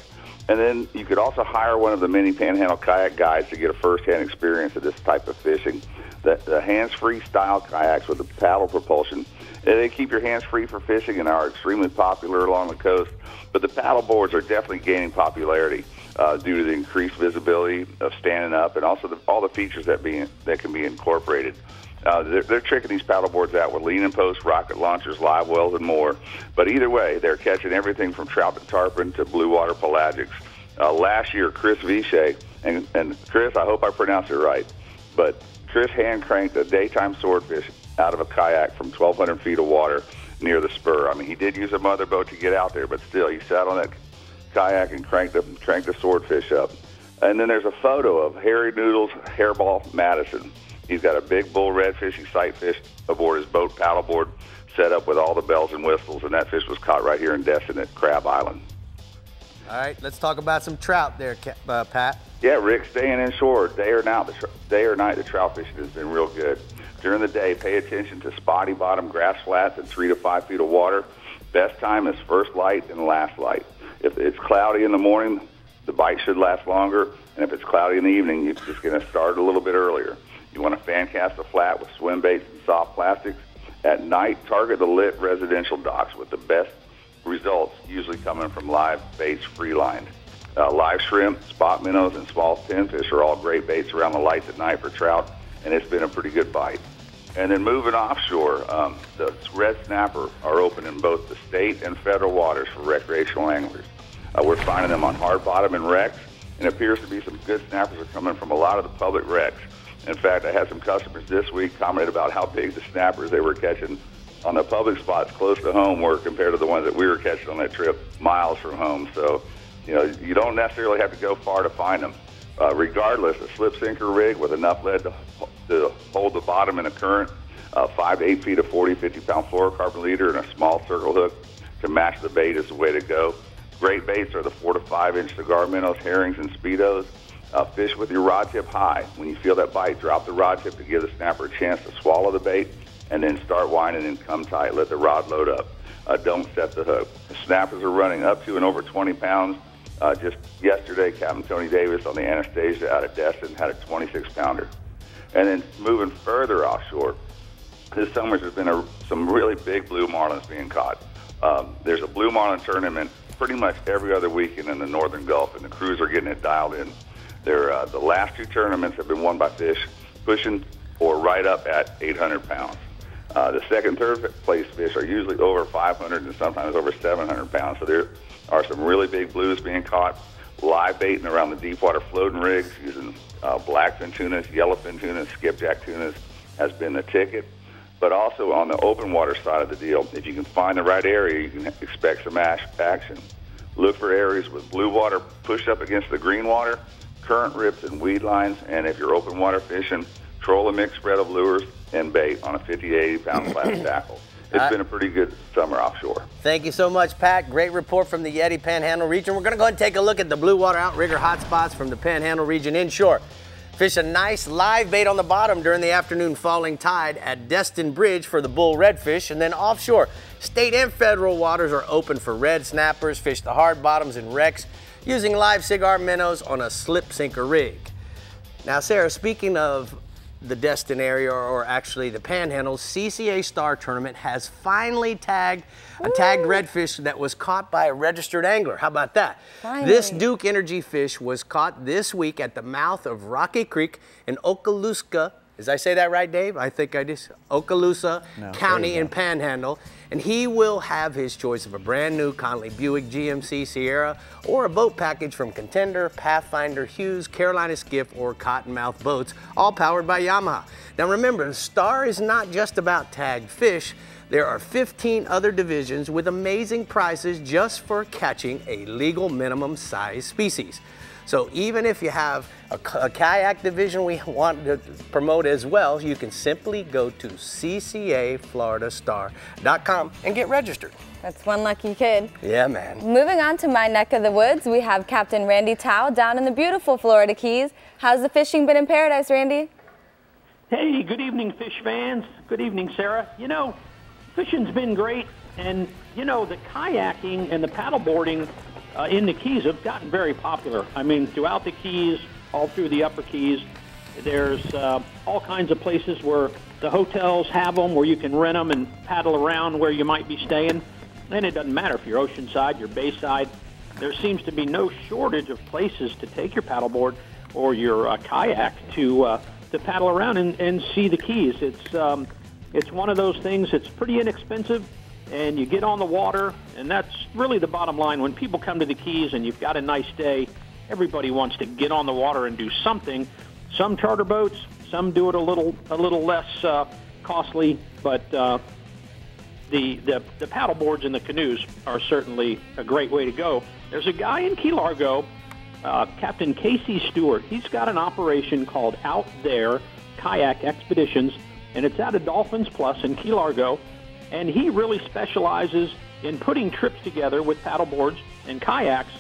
And then you could also hire one of the many Panhandle kayak guides to get a first-hand experience of this type of fishing. The hands-free style kayaks with the paddle propulsion, they keep your hands free for fishing and are extremely popular along the coast. But the paddle boards are definitely gaining popularity due to the increased visibility of standing up and also all the features that can be incorporated. They're tricking these paddle boards out with lean and post, rocket launchers, live wells, and more. But either way, they're catching everything from trout to tarpon to blue water pelagics. Last year, Chris Vichet, and Chris, I hope I pronounced it right, but Chris hand-cranked a daytime swordfish out of a kayak from 1,200 feet of water near the spur. I mean, he did use a mother boat to get out there, but still, he sat on that kayak and cranked the swordfish up. And then there's a photo of Harry Noodles Hairball Madison. He's got a big bull redfish he sight fished aboard his boat paddleboard, set up with all the bells and whistles, and that fish was caught right here in Destin at Crab Island. All right, let's talk about some trout there, Pat. Yeah, Rick, staying inshore day or night, the trout fishing has been real good. During the day, pay attention to spotty bottom grass flats and 3 to 5 feet of water. Best time is first light and last light. If it's cloudy in the morning, the bite should last longer, and if it's cloudy in the evening, it's just going to start a little bit earlier. You want to fan cast a flat with swim baits and soft plastics. At night, target the lit residential docks with the best results usually coming from live baits free-lined. Live shrimp, spot minnows, and small pinfish are all great baits around the lights at night for trout, and it's been a pretty good bite. And then moving offshore, the red snapper are open in both the state and federal waters for recreational anglers. We're finding them on hard bottom and wrecks, and it appears to be some good snappers are coming from a lot of the public wrecks. In fact, I had some customers this week commented about how big the snappers they were catching on the public spots close to home were compared to the ones that we were catching on that trip miles from home. So, you know, you don't necessarily have to go far to find them. Regardless, a slip sinker rig with enough lead to hold the bottom in a current, 5 to 8 feet of 40, 50-pound fluorocarbon leader, and a small circle hook to match the bait is the way to go. Great baits are the 4 to 5 inch cigar minnows, herrings, and speedos. Fish with your rod tip high. When you feel that bite, drop the rod tip to give the snapper a chance to swallow the bait, and then start winding and come tight. Let the rod load up. Don't set the hook. The snappers are running up to and over 20 pounds. Just yesterday, Captain Tony Davis on the Anastasia out of Destin had a 26-pounder. And then moving further offshore, this summer there's been some really big blue marlins being caught. There's a blue marlin tournament pretty much every other weekend in the northern Gulf, and the crews are getting it dialed in. The last 2 tournaments have been won by fish pushing or right up at 800 pounds. The second, third place fish are usually over 500 and sometimes over 700 pounds. So there are some really big blues being caught, live baiting around the deep water floating rigs using blackfin tunas, yellowfin tunas, skipjack tunas has been the ticket. But also on the open water side of the deal, if you can find the right area, you can expect some action. Look for areas with blue water pushed up against the green water, current rips and weed lines, and if you're open water fishing, troll a mixed spread of lures and bait on a 50 to 80 pound flat tackle. It's been a pretty good summer offshore. Thank you so much, Pat. Great report from the Yeti Panhandle region. We're going to go ahead and take a look at the blue water outrigger hotspots from the Panhandle region inshore. Fish a nice live bait on the bottom during the afternoon falling tide at Destin Bridge for the bull redfish, and then offshore, state and federal waters are open for red snappers. Fish the hard bottoms and wrecks using live cigar minnows on a slip sinker rig. Now, Sarah, speaking of the Destin area, or actually the Panhandle, CCA Star Tournament has finally tagged a tagged redfish that was caught by a registered angler. How about that? Finally. This Duke Energy fish was caught this week at the mouth of Rocky Creek in Okaloosa. Did I say that right, Dave? I think I did. Okaloosa County in Panhandle. And he will have his choice of a brand new Conley Buick GMC Sierra or a boat package from Contender, Pathfinder, Hughes, Carolina Skiff, or Cottonmouth boats, all powered by Yamaha. Now remember, the Star is not just about tagged fish. There are 15 other divisions with amazing prices just for catching a legal minimum size species. So even if you have a kayak division we want to promote as well, you can simply go to ccafloridastar.com and get registered. That's one lucky kid. Yeah, man. Moving on to my neck of the woods, we have Captain Randy Tao down in the beautiful Florida Keys. How's the fishing been in paradise, Randy? Hey, good evening, fish fans. Good evening, Sarah. You know, fishing's been great, and you know, the kayaking and the paddleboarding in the Keys have gotten very popular. I mean, throughout the Keys, all through the upper Keys, there's all kinds of places where the hotels have them, where you can rent them and paddle around where you might be staying. And it doesn't matter if you're oceanside, you're bayside. There seems to be no shortage of places to take your paddleboard or your kayak to paddle around and see the Keys. It's one of those things. It's pretty inexpensive, and you get on the water, and that's really the bottom line. When people come to the Keys and you've got a nice day, everybody wants to get on the water and do something. Some charter boats, some do it a little less costly, but the paddle boards and the canoes are certainly a great way to go. There's a guy in Key Largo, Captain Casey Stewart. He's got an operation called Out There Kayak Expeditions, and it's out of Dolphins Plus in Key Largo. And he really specializes in putting trips together with paddle boards and kayaks.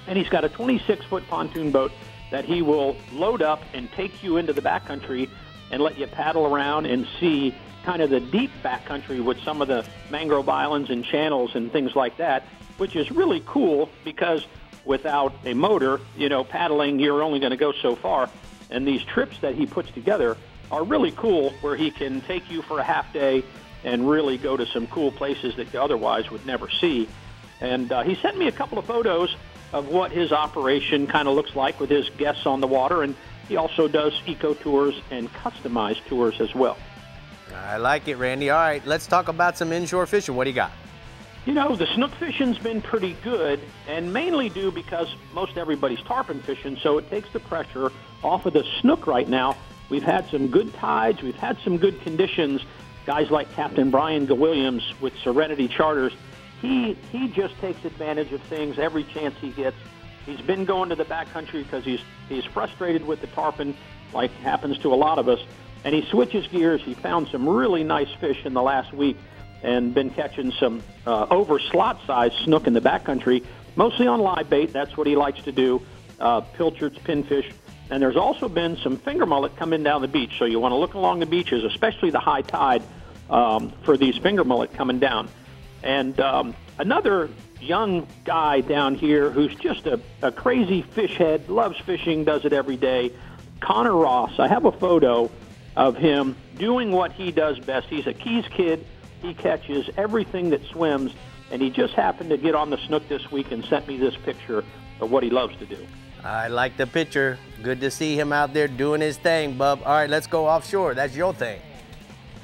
And he's got a 26-foot pontoon boat that he will load up and take you into the backcountry and let you paddle around and see kind of the deep backcountry with some of the mangrove islands and channels and things like that, which is really cool because without a motor, you know, paddling, you're only going to go so far. And these trips that he puts together are really cool, where he can take you for a half day and really go to some cool places that you otherwise would never see. And he sent me a couple of photos of what his operation kind of looks like with his guests on the water, and he also does eco tours and customized tours as well. I like it, Randy. All right, let's talk about some inshore fishing. What do you got? You know, the snook fishing's been pretty good, and mainly due because most everybody's tarpon fishing, so it takes the pressure off of the snook right now. We've had some good tides. We've had some good conditions. Guys like Captain Brian Williams with Serenity Charters, he just takes advantage of things every chance he gets. He's been going to the backcountry because he's frustrated with the tarpon, like happens to a lot of us, and he switches gears. He found some really nice fish in the last week and been catching some over slot size snook in the backcountry, mostly on live bait. That's what he likes to do, pilchards, pinfish. And there's also been some finger mullet coming down the beach. So you want to look along the beaches, especially the high tide, for these finger mullet coming down. And another young guy down here who's just a crazy fish head, loves fishing, does it every day, Connor Ross. I have a photo of him doing what he does best. He's a Keys kid. He catches everything that swims, and he just happened to get on the snook this week and sent me this picture of what he loves to do. I like the picture. Good to see him out there doing his thing, bub. All right, let's go offshore. That's your thing.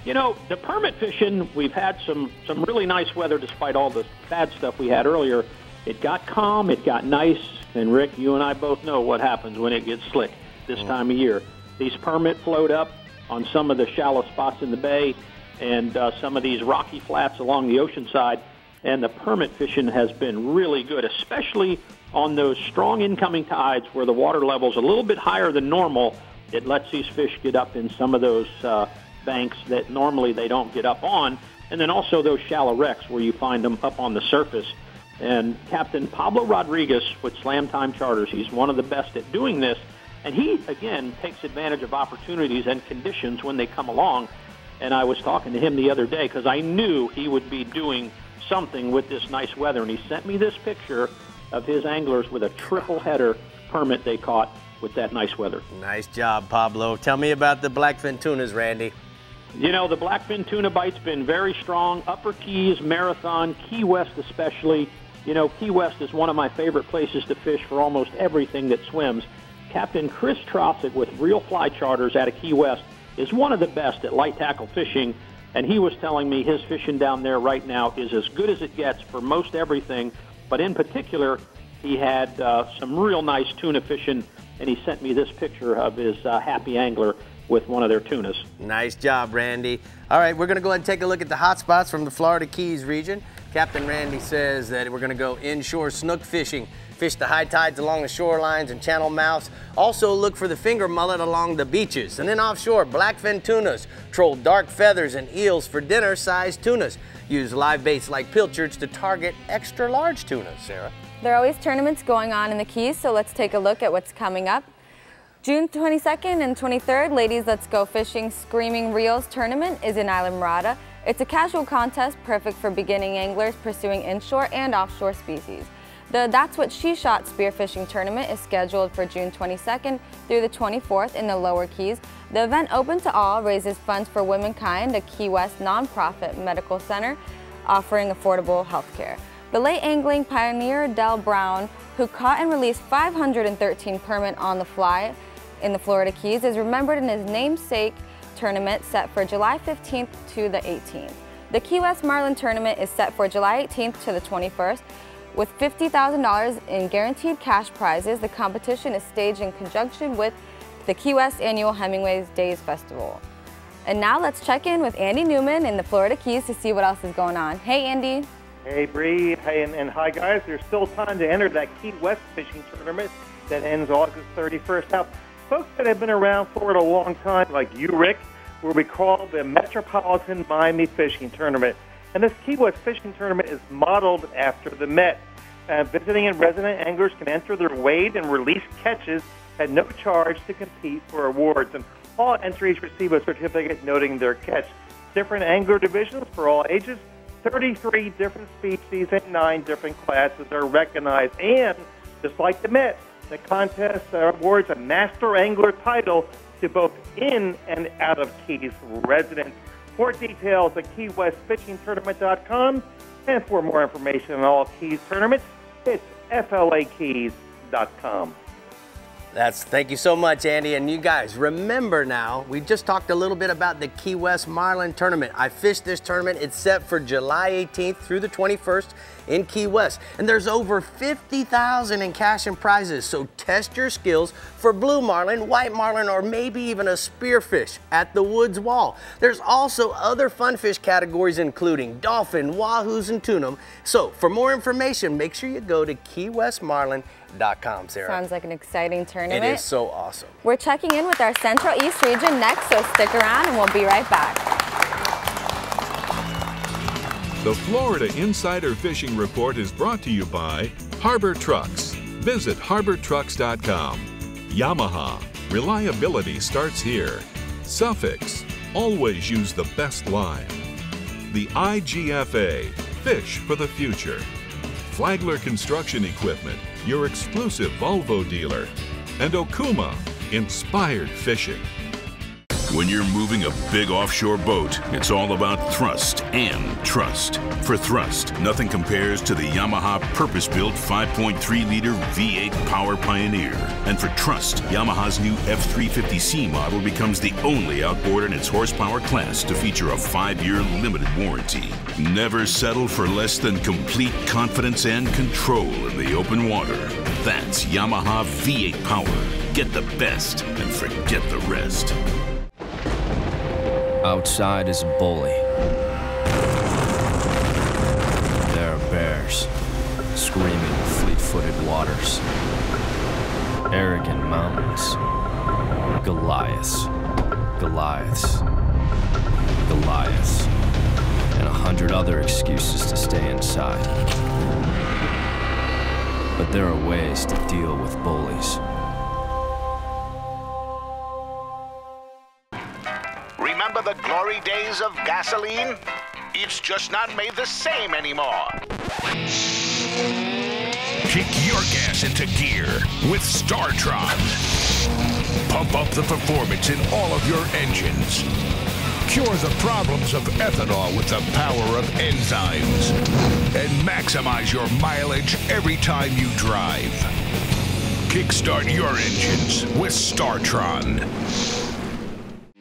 You know, the permit fishing, we've had some really nice weather despite all the bad stuff we had earlier. It got calm, it got nice, and Rick, you and I both know what happens when it gets slick this time of year. These permit float up on some of the shallow spots in the bay and some of these rocky flats along the ocean side, and the permit fishing has been really good, especially on those strong incoming tides where the water level's a little bit higher than normal. It lets these fish get up in some of those banks that normally they don't get up on, and then also those shallow wrecks where you find them up on the surface. And Captain Pablo Rodriguez with Slam Time Charters, he's one of the best at doing this, and he, again, takes advantage of opportunities and conditions when they come along. And I was talking to him the other day because I knew he would be doing something with this nice weather, and he sent me this picture of his anglers with a triple header permit they caught with that nice weather. Nice job, Pablo. Tell me about the blackfin tunas, Randy. You know, the blackfin tuna bite's been very strong. Upper Keys, Marathon, Key West especially. You know, Key West is one of my favorite places to fish for almost everything that swims. Captain Chris Trossett with Real Fly Charters out of Key West is one of the best at light tackle fishing, and he was telling me his fishing down there right now is as good as it gets for most everything, but in particular, he had some real nice tuna fishing, and he sent me this picture of his happy angler with one of their tunas. Nice job, Randy. All right, we're going to go ahead and take a look at the hot spots from the Florida Keys region. Captain Randy says that we're going to go inshore snook fishing. Fish the high tides along the shorelines and channel mouths. Also look for the finger mullet along the beaches. And then offshore, blackfin tunas. Troll dark feathers and eels for dinner-sized tunas. Use live baits like pilchards to target extra large tunas, Sarah. There are always tournaments going on in the Keys, so let's take a look at what's coming up. June 22nd and 23rd, Ladies Let's Go Fishing Screaming Reels Tournament is in Isla Mirada. It's a casual contest perfect for beginning anglers pursuing inshore and offshore species. The That's What She Shot Spearfishing Tournament is scheduled for June 22nd through the 24th in the Lower Keys. The event, open to all, raises funds for Womankind, a Key West nonprofit medical center offering affordable health care. Belay angling pioneer Del Brown, who caught and released 513 permit on the fly in the Florida Keys, is remembered in his namesake tournament set for July 15th to the 18th. The Key West Marlin Tournament is set for July 18th to the 21st. With $50,000 in guaranteed cash prizes, the competition is staged in conjunction with the Key West Annual Hemingway's Days Festival. And now let's check in with Andy Newman in the Florida Keys to see what else is going on. Hey, Andy. Hey, Bree. Hey, and hi, guys. There's still time to enter that Key West fishing tournament that ends August 31st. Now, folks that have been around Florida a long time, like you, Rick, will recall the Metropolitan Miami Fishing Tournament. And this Key West fishing tournament is modeled after the Met. Visiting and resident anglers can enter their weighed and released catches at no charge to compete for awards. And all entries receive a certificate noting their catch. Different angler divisions for all ages, 33 different species and 9 different classes are recognized. And just like the Met, the contest awards a Master Angler title to both in and out of Keys residents. More details at KeyWestFishingTournament.com, and for more information on all Keys tournaments, it's FLAKeys.com. Thank you so much, Andy. And you guys, remember now, we just talked a little bit about the Key West Marlin Tournament. I fished this tournament. It's set for July 18th through the 21st in Key West. And there's over $50,000 in cash and prizes. So test your skills for blue marlin, white marlin, or maybe even a spearfish at the Woods Wall. There's also other fun fish categories, including dolphin, wahoos, and tuna. So for more information, make sure you go to KeyWestMarlin.com, Sarah. Sounds like an exciting tournament. It is so awesome. We're checking in with our Central East region next, so stick around and we'll be right back. The Florida Insider Fishing Report is brought to you by Harbor Trucks. Visit HarborTrucks.com. Yamaha. Reliability starts here. Suffix. Always use the best line. The IGFA. Fish for the future. Flagler Construction Equipment, your exclusive Volvo dealer. And Okuma, inspired fishing. When you're moving a big offshore boat, it's all about thrust and trust. For thrust, nothing compares to the Yamaha purpose-built 5.3-liter V8 Power Pioneer. And for trust, Yamaha's new F350C model becomes the only outboard in its horsepower class to feature a 5-year limited warranty. Never settle for less than complete confidence and control in the open water. That's Yamaha V8 Power. Get the best and forget the rest. Outside is a bully. There are bears, screaming fleet-footed waters, arrogant mountains, Goliaths, Goliaths, Goliaths, and 100 other excuses to stay inside. But there are ways to deal with bullies. Remember the glory days of gasoline? It's just not made the same anymore. Kick your gas into gear with StarTron. Pump up the performance in all of your engines. Cure the problems of ethanol with the power of enzymes. And maximize your mileage every time you drive. Kickstart your engines with StarTron.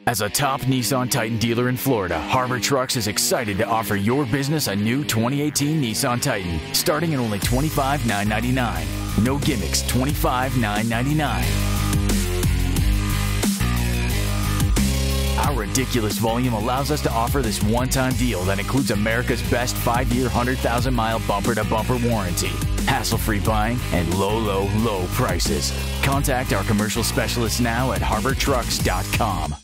As a top Nissan Titan dealer in Florida, Harbor Trucks is excited to offer your business a new 2018 Nissan Titan, starting at only $25,999. No gimmicks, $25,999. Our ridiculous volume allows us to offer this one-time deal that includes America's best 5-year, 100,000-mile bumper-to-bumper warranty, hassle-free buying, and low, low, low prices. Contact our commercial specialist now at harbortrucks.com.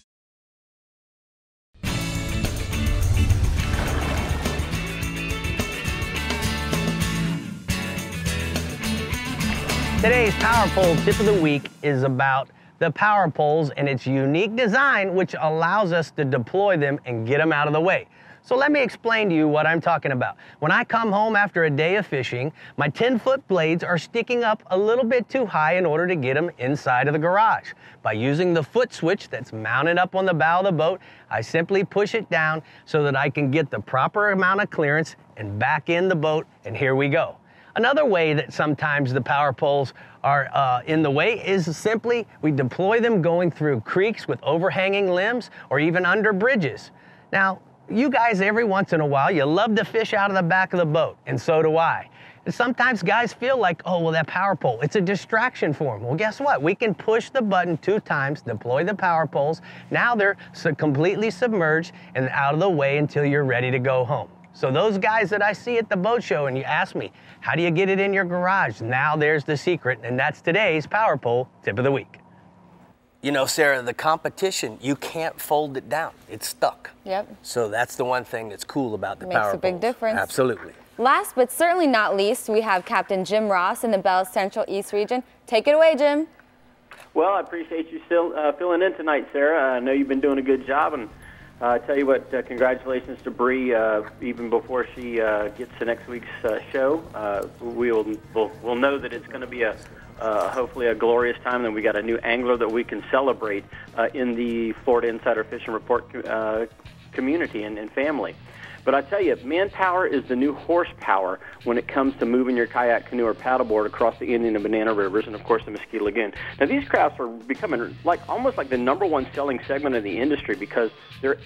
Today's Power Pole Tip of the Week is about the power poles and its unique design, which allows us to deploy them and get them out of the way. So let me explain to you what I'm talking about. When I come home after a day of fishing, my 10-foot blades are sticking up a little bit too high in order to get them inside of the garage. By using the foot switch that's mounted up on the bow of the boat, I simply push it down so that I can get the proper amount of clearance and back in the boat, and here we go. Another way that sometimes the power poles are in the way is simply we deploy them going through creeks with overhanging limbs or even under bridges. Now, you guys, every once in a while, you love to fish out of the back of the boat, and so do I. And sometimes guys feel like, oh, well, that power pole, it's a distraction for them. Well, guess what? We can push the button 2 times, deploy the power poles. Now they're completely submerged and out of the way until you're ready to go home. So those guys that I see at the boat show and you ask me, how do you get it in your garage? Now there's the secret, and that's today's Power Pole Tip of the Week. You know, Sarah, the competition, you can't fold it down. It's stuck. Yep. So that's the one thing that's cool about the power poles. Makes a big difference. Absolutely. Last but certainly not least, we have Captain Jim Ross in the Bell Central East region. Take it away, Jim. Well, I appreciate you still filling in tonight, Sarah. I know you've been doing a good job, and I tell you what, congratulations to Brie. Even before she gets to next week's show, we'll know that it's going to be hopefully a glorious time. And we got a new angler that we can celebrate in the Florida Insider Fishing Report community and family. But I tell you, manpower is the new horsepower when it comes to moving your kayak, canoe, or paddleboard across the Indian and Banana Rivers, and of course the Mesquite Lagoon. Now these crafts are becoming almost like the #1 selling segment of the industry because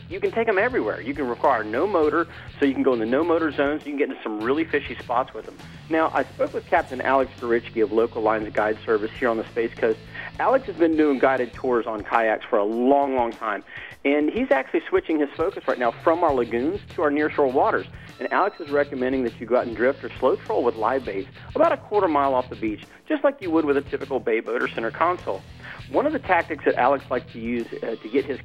you can take them everywhere. You can require no motor, so you can go in the no motor zones. You can get into some really fishy spots with them. Now I spoke with Captain Alex Gorichki of Local Lines Guide Service here on the Space Coast. Alex has been doing guided tours on kayaks for a long, long time. And he's actually switching his focus right now from our lagoons to our nearshore waters. And Alex is recommending that you go out and drift or slow troll with live baits about a quarter mile off the beach, just like you would with a typical bay boat or center console. One of the tactics that Alex likes to use to get his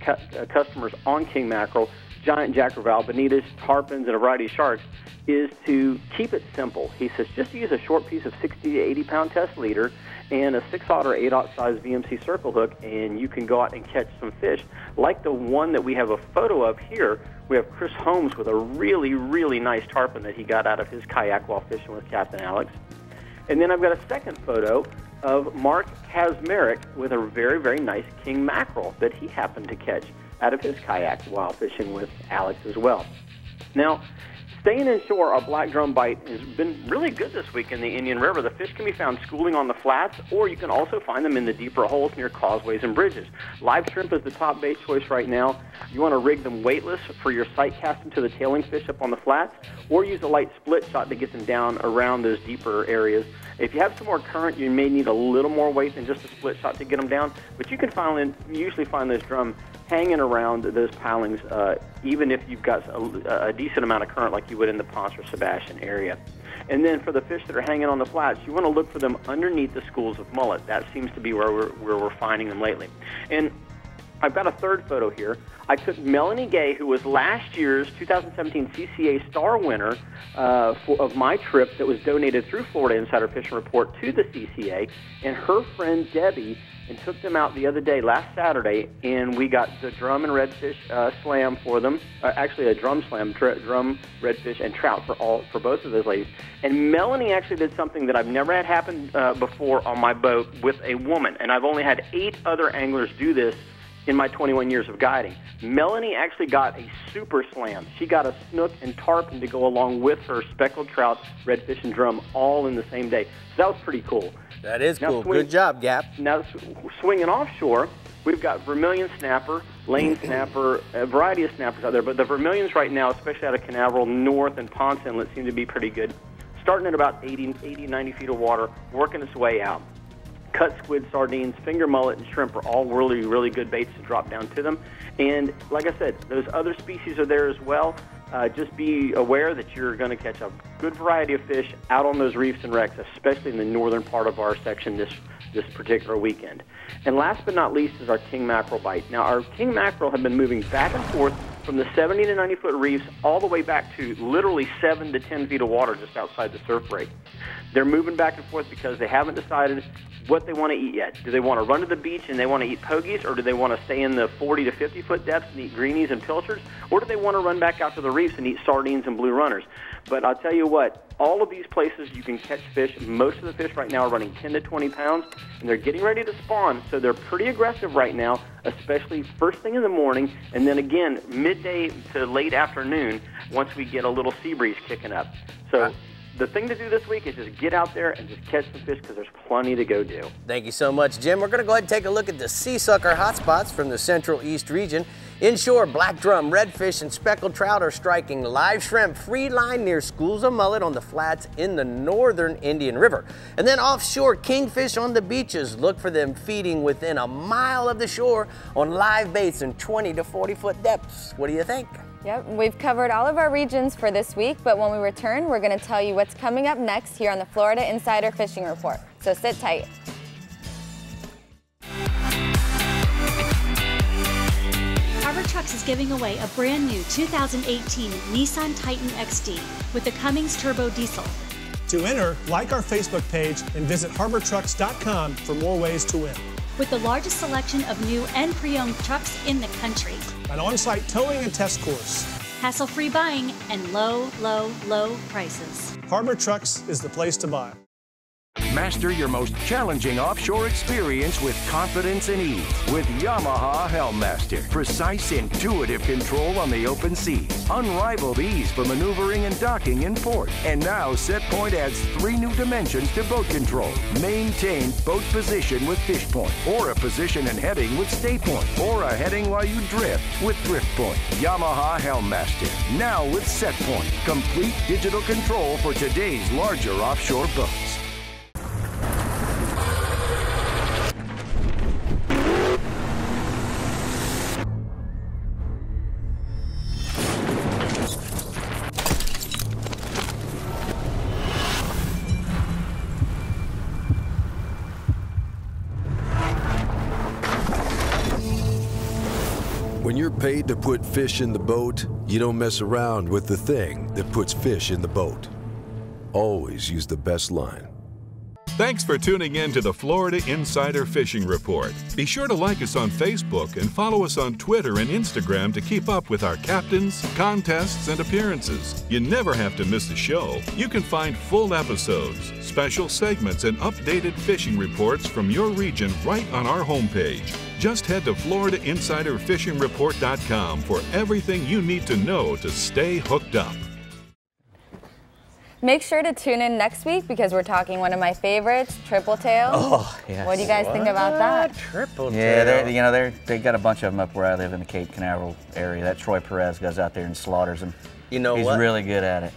customers on king mackerel, giant jack crevalle, bonitas, tarpons, and a variety of sharks is to keep it simple. He says just use a short piece of 60 to 80 pound test leader and a 6/0 or 8/0 size VMC circle hook, and you can go out and catch some fish like the one that we have a photo of here. We have Chris Holmes with a really, really nice tarpon that he got out of his kayak while fishing with Captain Alex. And then I've got a second photo of Mark Kazmarek with a very, very nice king mackerel that he happened to catch. out of his kayak while fishing with Alex as well. Now, staying inshore, our black drum bite has been really good this week in the Indian River. The fish can be found schooling on the flats, or you can also find them in the deeper holes near causeways and bridges. Live shrimp is the top bait choice right now. You want to rig them weightless for your sight casting to the tailing fish up on the flats, or use a light split shot to get them down around those deeper areas. If you have some more current, you may need a little more weight than just a split shot to get them down, but you can usually find those drum hanging around those pilings, even if you've got a decent amount of current like you would in the Ponce or Sebastian area. And then for the fish that are hanging on the flats, you want to look for them underneath the schools of mullet. That seems to be where we're finding them lately. And I've got a third photo here. I took Melanie Gay, who was last year's 2017 CCA Star winner of my trip that was donated through Florida Insider Fishing Report to the CCA, and her friend Debbie, and took them out the other day, last Saturday, and we got the drum and redfish slam for them. Actually, a drum slam, drum, redfish, and trout for both of those ladies. And Melanie actually did something that I've never had happen before on my boat with a woman, and I've only had 8 other anglers do this in my 21 years of guiding. Melanie actually got a super slam. She got a snook and tarpon to go along with her speckled trout, redfish, and drum all in the same day. So that was pretty cool. That is cool. Good job, Gap. Now, swinging offshore, we've got vermilion snapper, lane snapper, a variety of snappers out there, but the vermilions right now, especially out of Canaveral North and Ponce Inlet, seem to be pretty good. Starting at about 80, 90 feet of water, working its way out. Cut squid, sardines, finger mullet, and shrimp are all really, really good baits to drop down to them. And like I said, those other species are there as well. Just be aware that you're going to catch a good variety of fish out on those reefs and wrecks, especially in the northern part of our section this particular weekend. And last but not least is our king mackerel bite. Now, our king mackerel have been moving back and forth from the 70 to 90 foot reefs all the way back to literally 7 to 10 feet of water just outside the surf break. They're moving back and forth because they haven't decided what they want to eat yet. Do they want to run to the beach and they want to eat pogies, or do they want to stay in the 40 to 50 foot depths and eat greenies and pilchards, or do they want to run back out to the reefs and eat sardines and blue runners? But I'll tell you what, all of these places you can catch fish. Most of the fish right now are running 10 to 20 pounds, and they're getting ready to spawn, so they're pretty aggressive right now, especially first thing in the morning, and then again midday to late afternoon once we get a little sea breeze kicking up. So the thing to do this week is just get out there and just catch some fish, because there's plenty to go do. Thank you so much, Jim. We're going to go ahead and take a look at the sea sucker hotspots from the Central East region. Inshore, black drum, redfish, and speckled trout are striking live shrimp free line near schools of mullet on the flats in the northern Indian River. And then offshore, kingfish on the beaches. Look for them feeding within a mile of the shore on live baits in 20 to 40 foot depths. What do you think? Yep, we've covered all of our regions for this week, but when we return, we're going to tell you what's coming up next here on the Florida Insider Fishing Report. So sit tight. Harbor Trucks is giving away a brand new 2018 Nissan Titan XD with the Cummins Turbo Diesel. To enter, like our Facebook page and visit harbortrucks.com for more ways to win. With the largest selection of new and pre-owned trucks in the country. An on-site towing and test course. Hassle-free buying and low, low, low prices. Harbor Trucks is the place to buy. Master your most challenging offshore experience with confidence and ease with Yamaha Helmmaster. Precise, intuitive control on the open seas. Unrivaled ease for maneuvering and docking in port. And now SetPoint adds 3 new dimensions to boat control. Maintain boat position with fish point, or a position and heading with stay point, or a heading while you drift with drift point. Yamaha Helmmaster, now with SetPoint. Complete digital control for today's larger offshore boats. When you're paid to put fish in the boat, you don't mess around with the thing that puts fish in the boat. Always use the best line. Thanks for tuning in to the Florida Insider Fishing Report. Be sure to like us on Facebook and follow us on Twitter and Instagram to keep up with our captains, contests, and appearances. You never have to miss a show. You can find full episodes, special segments, and updated fishing reports from your region right on our homepage. Just head to FloridaInsiderFishingReport.com for everything you need to know to stay hooked up. Make sure to tune in next week because we're talking one of my favorites, triple tails. Oh, yes. What do you guys think about that? Triple tail. Yeah, they got a bunch of them up where I live in the Cape Canaveral area. That Troy Perez goes out there and slaughters them. You know He's what? really good at it.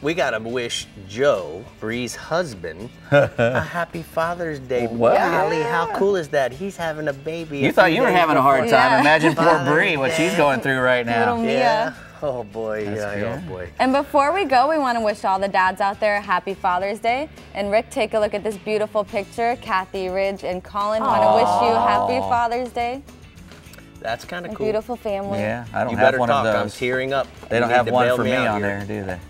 We gotta wish Joe, Brie's husband, a happy Father's Day. Well, Golly, how cool is that? He's having a baby. You thought you were having a hard time. Imagine poor Brie, what she's going through right now. Little Mia. Yeah. Oh boy, oh boy. And before we go, we want to wish all the dads out there a happy Father's Day. And Rick, take a look at this beautiful picture. Kathy, Ridge, and Colin want to wish you happy Father's Day. That's kind of cool. Beautiful family. Yeah, I don't you have better one talk. of those. I'm tearing up. They don't have one for me on there, do they?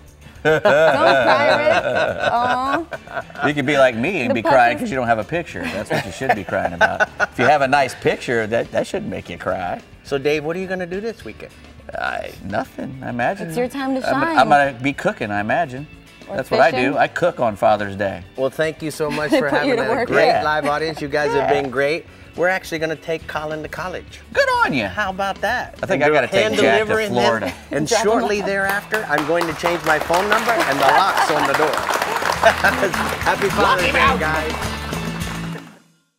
Don't cry, Rick. Aww. You could be like me and be crying because you don't have a picture. That's what you should be crying about. If you have a nice picture, that shouldn't make you cry. So, Dave, what are you going to do this weekend? Nothing, I imagine. It's your time to shine. I'm going to be cooking, I imagine. That's what I do. I cook on Father's Day. Well, thank you so much for having a great live audience. You guys have been great. We're actually going to take Colin to college. Good on you. How about that? I think I got to take Jack to Florida. And shortly thereafter, I'm going to change my phone number and the locks on the door. Happy Father's Day, guys.